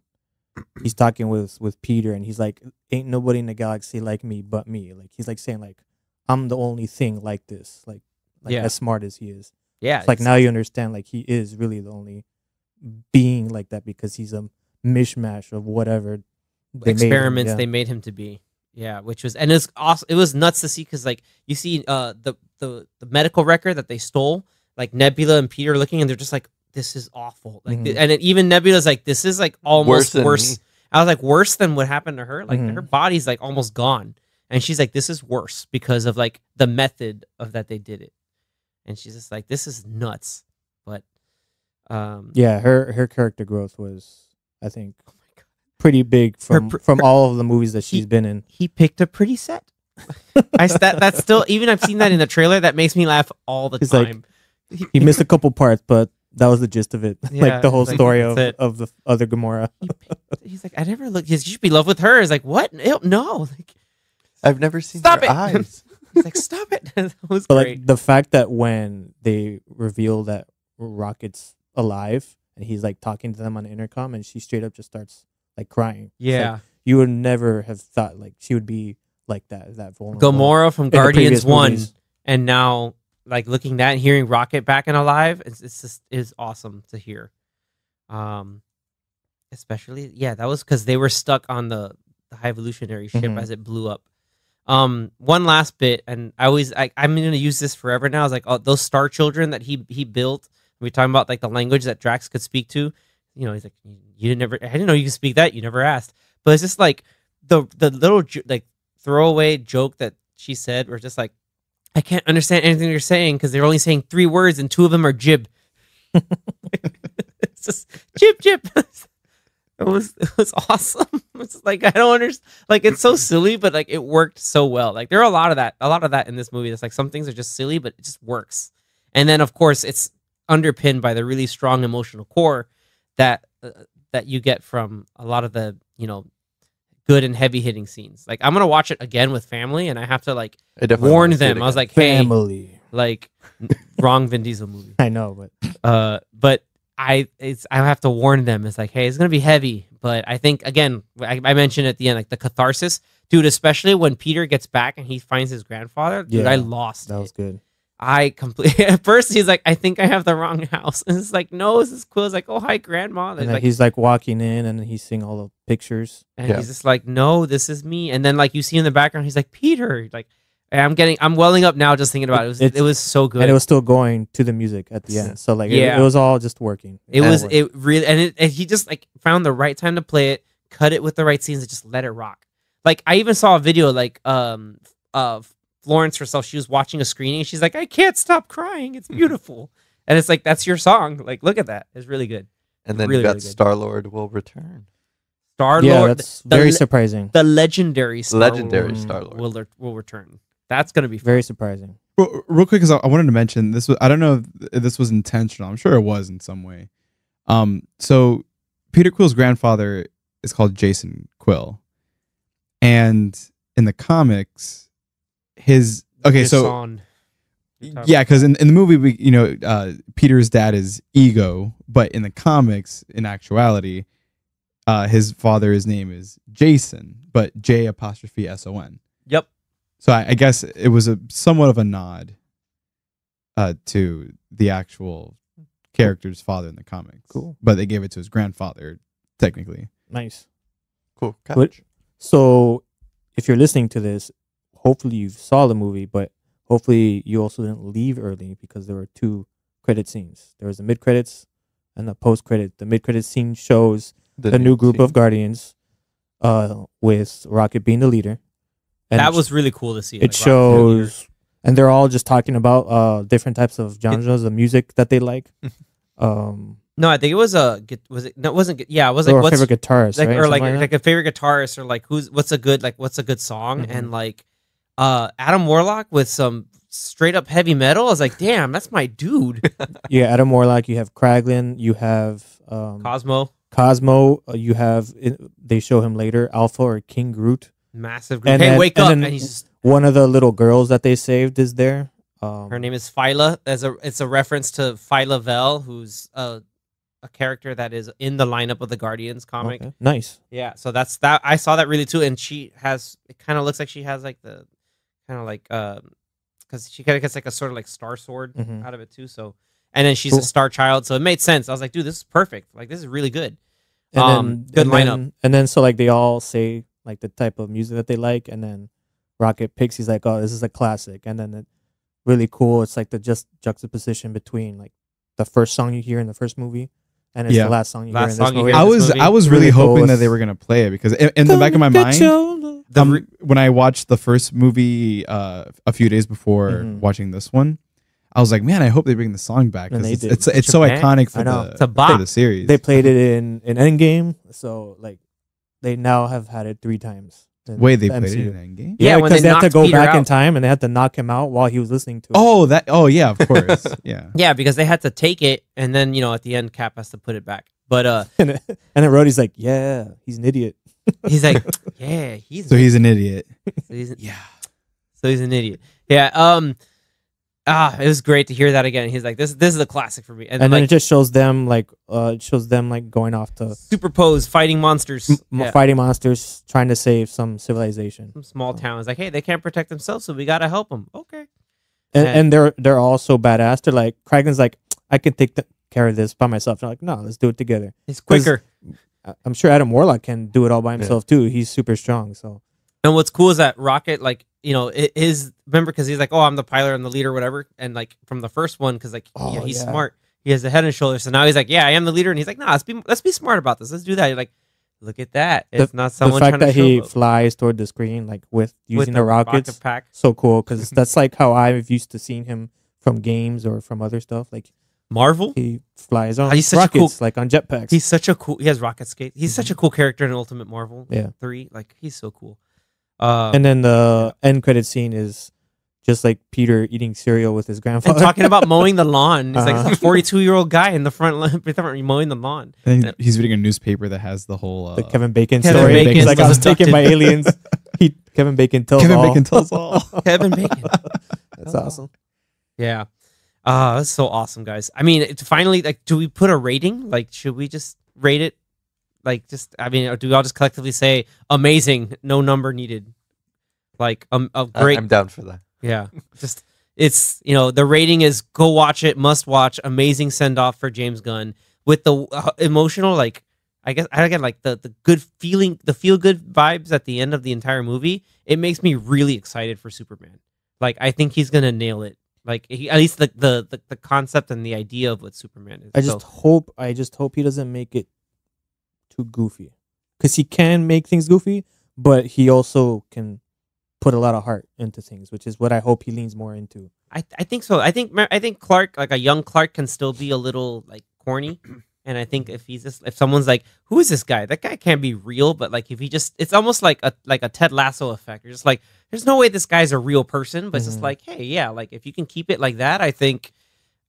he's talking with Peter and he's like, ain't nobody in the galaxy like me but me. Like he's like saying like, I'm the only thing like this. Like Yeah. as smart as he is. Yeah, It's like now you understand like he is really the only being like that because he's a mishmash of whatever they experiments made him, they made him to be. Yeah, which was, and it's awesome. It was nuts to see because like you see the medical record that they stole, like Nebula and Peter looking, and they're just like, this is awful. Like, Mhm. and even Nebula's like, this is like almost Worse worse. than me. I was like, worse than what happened to her. Like Mhm. her body's like almost gone, and she's like, this is worse because of like the method of that they did it, and she's just like, this is nuts. But Yeah, her character growth was, I think, oh my God. pretty big from Her- from all of the movies that she's been in. He picked a pretty set. That's still, even I've seen that in the trailer. That makes me laugh all the It's like- time. He missed a couple parts, but that was the gist of it. Yeah, like the whole like, story that's it. of the other Gamora. He's like, I never looked. You should be in love with her. He's like, what? Ew, no. Like, I've never seen Stop their it. eyes. he's like, stop it. That was But great. like the fact that when they reveal that Rocket's alive and he's like talking to them on the intercom and she straight up just starts like crying. It's Yeah. like, you would never have thought like she would be like that vulnerable. Gamora from in the Guardians previous 1, movies. and now like looking at and hearing Rocket back and alive, it's just is awesome to hear. Especially, yeah, that was because they were stuck on the high evolutionary ship Mhm. as it blew up. One last bit, and I'm going to use this forever now. Is like those Star Children that he built. We're talking about like the language that Drax could speak to. You know, he's like, you never. I didn't know you could speak that. You never asked. But it's just like the little like throwaway joke that she said, where just like, I can't understand anything you're saying because they're only saying 3 words and 2 of them are jib. It's just jib jib. It was awesome. It's like I don't understand. Like it's so silly, but like it worked so well. Like there are a lot of that in this movie. It's like some things are just silly, but it just works. And then of course it's underpinned by the really strong emotional core that you get from a lot of the good and heavy hitting scenes. Like I'm gonna watch it again with family, and I have to like I definitely warn wanna see it them. I was again. like, hey, Family. like wrong Vin Diesel movie. I know, but But I have to warn them. It's like, hey, it's gonna be heavy, But I think again, I mentioned at the end, like the catharsis, dude. Especially when Peter gets back and he finds his grandfather, dude. Yeah, I lost That it. was good. I completely at first he's like, I think I have the wrong house. And it's like, no, this is cool. It's like, oh hi grandma. And then Like, he's like walking in, and then he's seeing all the pictures. and Yeah. he's just like, no, this is me. And then like you see in the background, he's like, Peter. Like I'm welling up now just thinking about it. It was so good. And it was still going to the music at the end. So like Yeah. it was all just working. It all was worked. it really and he just like found the right time to play it, cut it with the right scenes, and just let it rock. Like I even saw a video like of Florence herself. She was watching a screening. She's like, I can't stop crying. It's beautiful. And it's like that's your song. Like look at that. It's really good. And then Really, you got really good. Star-Lord will return. Star Yeah, Lord, that's very surprising. the legendary Legendary Mm. Star-Lord. will return. That's gonna be fun. Very surprising. Real quick, because I wanted to mention this was, I don't know if this was intentional. I'm sure it was in some way. So Peter Quill's grandfather is called Jason Quill, and in the comics, his Jason. yeah, because in the movie, Peter's dad is Ego, but in the comics, in actuality, his father's name is Jason, but J''S-O''N. Yep. So I guess it was a somewhat of a nod to the actual character's father in the comics. Cool. But they gave it to his grandfather, technically. Nice. Cool. But, so if you're listening to this, hopefully you saw the movie, but hopefully you also didn't leave early because there were 2 credit scenes. There was the mid credits and the post credit. The mid credit scene shows the new group of Guardians, with Rocket being the leader. And That was really cool to see. it like, shows, and they're all just talking about different types of genres of music that they like. No, I think it was it wasn't yeah, it was Or like what's favorite guitarist, like right? or like Something like a favorite guitarist or like what's a good song Mhm. and like Adam Warlock with some straight up heavy metal. I was like, damn, that's my dude. Yeah, Adam Warlock. You have Kraglin. You have Cosmo, You have they show him later, Alpha or King Groot. massive. And Hey, then- wake and up! then And he's just, One of the little girls that they saved is there. her name is Phyla. It's a reference to Phyla Vel, who's a character that is in the lineup of the Guardians comic. Okay, nice. Yeah, so that's that. I saw that really too, and she has. It kind of looks like she has like the kind of like because she kind of gets like a sort of like star sword Mhm. out of it too. So, and then she's Cool. a star child, so it made sense. I was like, dude, this is perfect. Like this is really good. And Good and lineup. and then so like they all say like the type of music that they like, and then Rocket picks. He's like, "Oh, this is a classic," and then really cool. It's like the juxtaposition between like the first song you hear in the first movie, and it's Yeah. the last song you Last hear in song this you movie. hear I in this was movie? I was really Really cool. hoping that It's- they were gonna play it because in the back of my mind, when I watched the first movie a few days before Mhm. watching this one, I was like, man, I hope they bring the song back And because they it's did. it's so Japan? iconic I know. It's a for bop. the series. They played it in Endgame, so like they now have had it 3 times. in Wait, they the played it MCU. in Endgame? Yeah, Yeah, when because they they had to knocked go Peter back in out. time and they had to knock him out while he was listening to it. Oh yeah, of course. Yeah. Yeah, because they had to take it, and then at the end, Cap has to put it back. But and then Rhodey's like, "Yeah, he's an idiot." he's like, yeah, he's So he's an idiot. yeah, so he's an idiot. Yeah. It was great to hear that again. He's like, this is a classic for me. And then like, it just shows them like going off to superpose fighting monsters, yeah. fighting monsters, trying to save some civilization. Some small towns. Like, hey, they can't protect themselves, so we gotta help them. Okay. And they're all so badass. They're like, Kragen's like, I can take care of this by myself. They're like, no, let's do it together. It's quicker. I'm sure Adam Warlock can do it all by himself too. He's super strong. So And what's cool is that Rocket, like, it is, remember, because he's like, oh, I'm the pilot and the leader, whatever. And like from the first one, because like he's smart. He has the head and shoulders. So now he's like, yeah, I am the leader. And he's like, nah, let's be smart about this. Let's do that. You're like, look at that. It's not someone the fact trying that to he showboat. flies toward the screen like with using the rockets. rocket pack. So cool, because that's like how I've used to seeing him from games or from other stuff. Like Marvel. he flies on He's such a rockets, cool- like on jetpacks. He's such a cool. He has rocket skate. He's such a cool character in Ultimate Marvel. Yeah. 3. Like he's so cool. And then the end credit scene is just like Peter eating cereal with his and grandfather. talking about mowing the lawn. He's like Uh-huh. a 42-year-old guy in the front mowing the lawn. And he's reading a newspaper that has the whole the Kevin Bacon Kevin story. Bacon He's like, I was was taken by abducted. aliens. Kevin Bacon tells Kevin all. Bacon tells all. Kevin Bacon. That's awesome. Yeah. That's so awesome, guys. I mean, finally, like, do we put a rating? Like, should we just rate it? Like, just I mean, or do we all just collectively say amazing, no number needed? Like a great. I'm down for that. Yeah, just it's the rating is go watch it, must watch, amazing send off for James Gunn with the emotional like I guess again like the good feeling, the feel good vibes at the end of the entire movie. It makes me really excited for Superman. Like I think he's gonna nail it. Like at least the concept and the idea of what Superman is. I just hope he doesn't make it too goofy, because he can make things goofy, but he also can put a lot of heart into things, which is what I hope he leans more into. I think so. I think Clark, like a young Clark, can still be a little like corny. And I think if someone's like, who is this guy? That guy can't be real. But like if he just, it's almost like a Ted Lasso effect. You're just like, there's no way this guy's a real person. But it's just like, hey, yeah, like if you can keep it like that, I think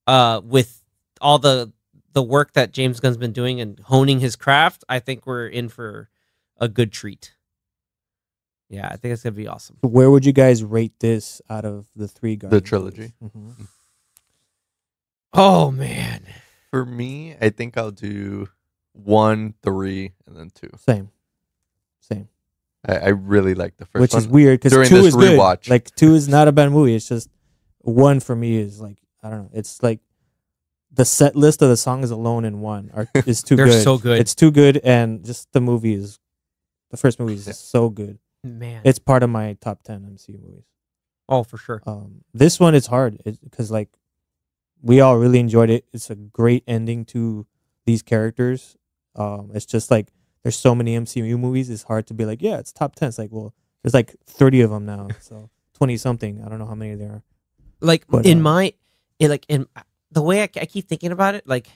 with all the work that James Gunn's been doing and honing his craft, I think we're in for a good treat. Yeah, I think it's gonna be awesome. Where would you guys rate this out of the 3 Guardians? The trilogy. Mm-hmm. Oh man. For me, I think I'll do 1, 3, and then 2. Same. I really like the first Which one. is weird because 2 during this is good. rewatch. Like 2 is not a bad movie. It's just 1 for me is like, I don't know. It's like the set list of the songs alone in 1 is too They're good. so good. It's too good, and just the first movie is just so good. Man. It's part of my top 10 MCU movies. Oh, for sure. This one is hard because like we all really enjoyed it. It's a great ending to these characters. It's just like there's so many MCU movies. It's hard to be like, yeah, it's top 10. It's like, well, there's like 30 of them now, so 20 something. I don't know how many there are. Like But, in the way I keep thinking about it, like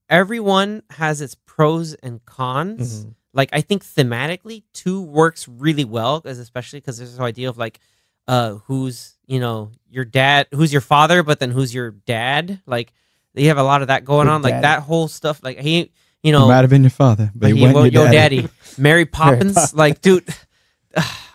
everyone has its pros and cons. Mhm. Like I think thematically 2 works really well, especially because there's this idea of like who's your dad, who's your father, but then who's your dad. Like you have a lot of that going Your on, like daddy. that whole stuff. Like he He might have been your father, but he wasn't your daddy. Mary Poppins. Poppins. Like, dude,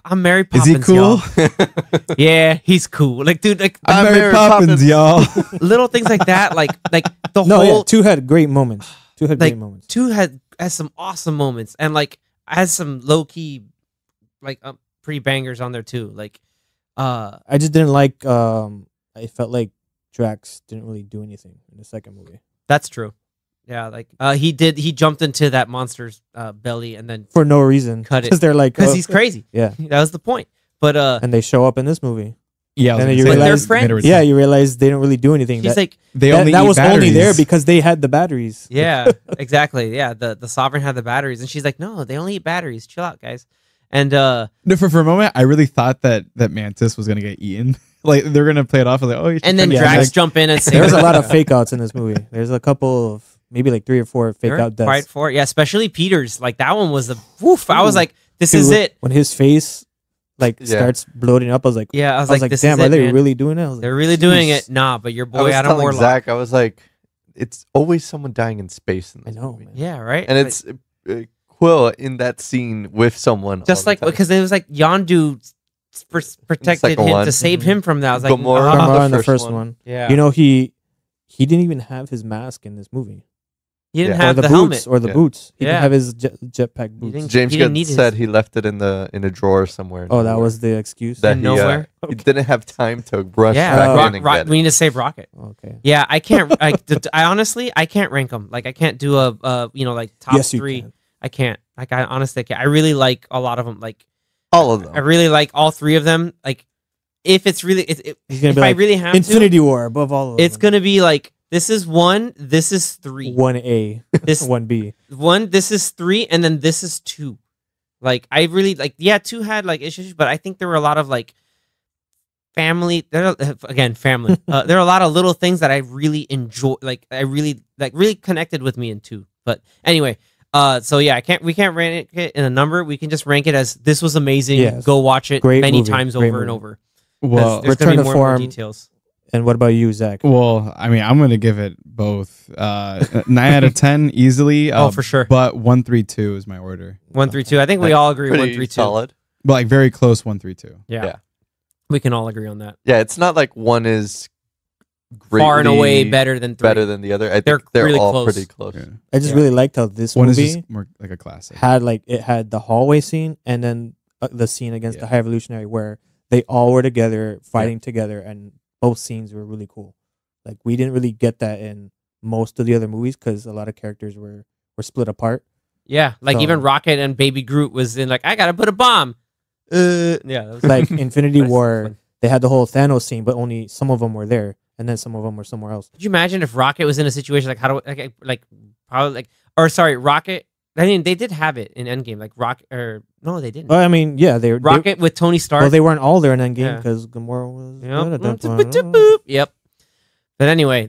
I'm Mary Is Poppins. he cool? Y'all. Yeah, he's cool. Like, dude, like I'm Mary Poppins, y'all. little things like that. Like the No, whole yeah, 2 had great moments. 2 had like great moments. 2 has some awesome moments, and like has some low key like pretty bangers on there too. Like I just didn't like. I felt like Drax didn't really do anything in the second movie that's true. Yeah, like he jumped into that monster's belly and then for no reason. Cut it. Because they're like, because he's crazy. yeah, That was the point. But and they show up in this movie. Yeah, And then you But they're realize, friends. yeah, you realize they don't really do anything. he's like, they that only that eat was only there batteries. because they had the batteries. yeah, exactly. Yeah, the Sovereign had the batteries, and she's like, no, they only eat batteries. Chill out, guys. And No, for a moment, I really thought that Mantis was gonna get eaten. Like they're gonna play it off like, oh, you should and then kinda Yeah, Drax like- jump in and say, There was a lot of fake outs in this movie. There's a couple of maybe like 3 or 4 fake out deaths. Right for it. Yeah, especially Peter's. Like that one was the woof. I was Ooh. like, this Dude, is it. When his face like Yeah. starts bloating up, I was like, Yeah, I was like, this damn, is are it, they man. really doing it? I was like, They're really doing "Jeez." it. Nah, but your I boy was Adam telling Warlock. Zach, I was like, it's always someone dying in space in I this know, movie. man. Yeah, right. And Like, it's Quill in that scene with someone. just all the like time. because it was like Yondu protected second him one. to save Mhm. him from that. I was like, Gamora. ah, Gamora in the the first first one. one. yeah. You know, he didn't even have his mask in this movie. he didn't Yeah. have or the boots, helmet. or the Yeah. boots. He Yeah. didn't have his jetpack boots. didn't- James he didn't Gunn need his- said he left it in a drawer somewhere. Oh, that nowhere. was the excuse. that In he, nowhere? he didn't have time to rush Yeah, back Rock- in and Rock- get we it. need to save Rocket. Okay. Yeah, I can't. I honestly, I can't rank them. Like, I can't do a like top Yes, you 3. can. I can't. Like, I honestly can't. I really like a lot of them. Like, All of them. I really like all 3 of them. Like, if it's really, He's gonna if be I like, really have Infinity War above all of to, it's them. gonna be like this is 1, this is 3, 1A, this 1B. 1, this is 3, and then this is 2. Like, I really like. Yeah, 2 had like issues, but I think there were a lot of like family. Family. There are a lot of little things that I really enjoy. Like, I really connected with me in 2. But anyway. So yeah, we can't rank it in a number. We can just rank it as this was amazing. Yes. Go watch it Great many movie. times Great over and movie. over. Well, There's gonna Return be to more and more form. details. And what about you, Zach? well, I mean, I'm gonna give it both 9 out of 10 easily. Oh, for sure. But 1, 3, 2 is my order. 1, 3, 2. I think we Like, all agree. Pretty 1, 3, 2. solid. But like very close 1, 3, 2. Yeah. Yeah. We can all agree on that. Yeah, it's not like one is far and away greatly better than 3. better than the other. I They're think they're really all close. pretty close. Yeah. I just Yeah. really liked how this One is movie just more like a classic. had it had the hallway scene and then the scene against the Yeah. High Evolutionary where they all were together fighting together, and both scenes were really cool. Like we didn't really get that in most of the other movies because a lot of characters were split apart. Yeah, like So- even Rocket and Baby Groot was in like, I gotta put a bomb. Yeah, that was Like Infinity that's so War, fun. they had the whole Thanos scene, but only some of them were there, and then some of them were somewhere else. Could you imagine if Rocket was in a situation like, how do like probably like, or sorry, Rocket? I mean, they did have it in Endgame, like Rocket, or no, they didn't. Well, I mean, yeah, they Rocket with Tony Stark. Well, they weren't all there in Endgame Yeah. because Gamora was. Yep. good at that Boop, point. boop, boop. Yep. But anyway,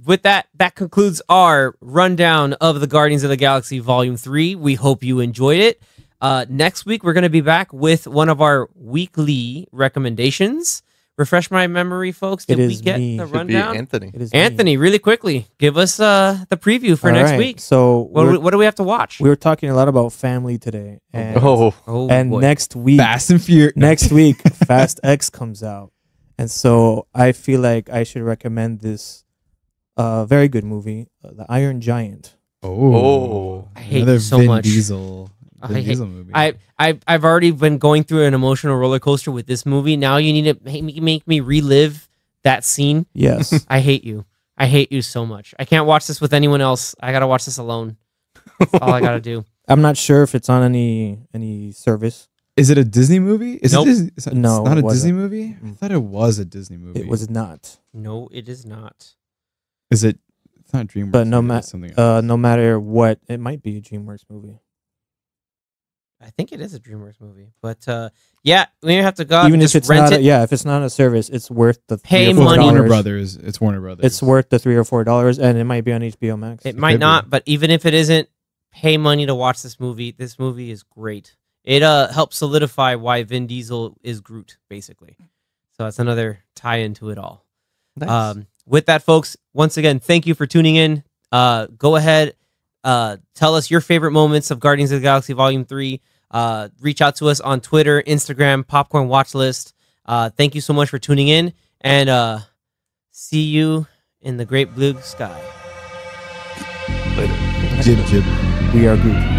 with that concludes our rundown of the Guardians of the Galaxy Volume 3. We hope you enjoyed it. Next week, we're going to be back with one of our weekly recommendations. Refresh my memory, folks. Did It we is get me. the Should Should be rundown? Anthony. It is me. Anthony, really quickly, give us the preview for All next right, week. So What do we have to watch? we were talking a lot about family today, and Oh, Oh, and boy. next week, Fast and Furious. next week, Fast X comes out, and so I feel like I should recommend this very good movie, The Iron Giant. Oh. I hate Another you so Vin much. Diesel. I Vin hate- Diesel movie. I've already been going through an emotional roller coaster with this movie. Now you need to make me relive that scene. Yes, I hate you. I hate you so much. I can't watch this with anyone else. I gotta watch this alone. That's all I gotta do. I'm not sure if it's on any service. Is it a Disney movie? Is Nope. it Disney? It's No, not it a Disney wasn't. movie. I Mm. thought it was a Disney movie. It was not. No, it is not. Is it? It's not DreamWorks. But no movie, it's something else. No matter what, it might be a DreamWorks movie. I think it is a DreamWorks movie. But yeah, we have to go out Even and if just it's rent not, it. if it's not a service, it's worth the Pay $3 or Well, it's money. Warner $4. Brothers. It's Warner Brothers. It's worth the $3 or $4, and it might be on HBO Max. It might could be. not, but even if it isn't, pay money to watch this movie. This movie is great. It helps solidify why Vin Diesel is Groot, basically. So that's another tie into it all. nice. With that, folks, once again, thank you for tuning in. Go ahead, tell us your favorite moments of Guardians of the Galaxy Volume 3. Reach out to us on Twitter, Instagram, Popcorn Watchlist. Thank you so much for tuning in, and see you in the great blue sky. Later. Jib Jib. We are Groot.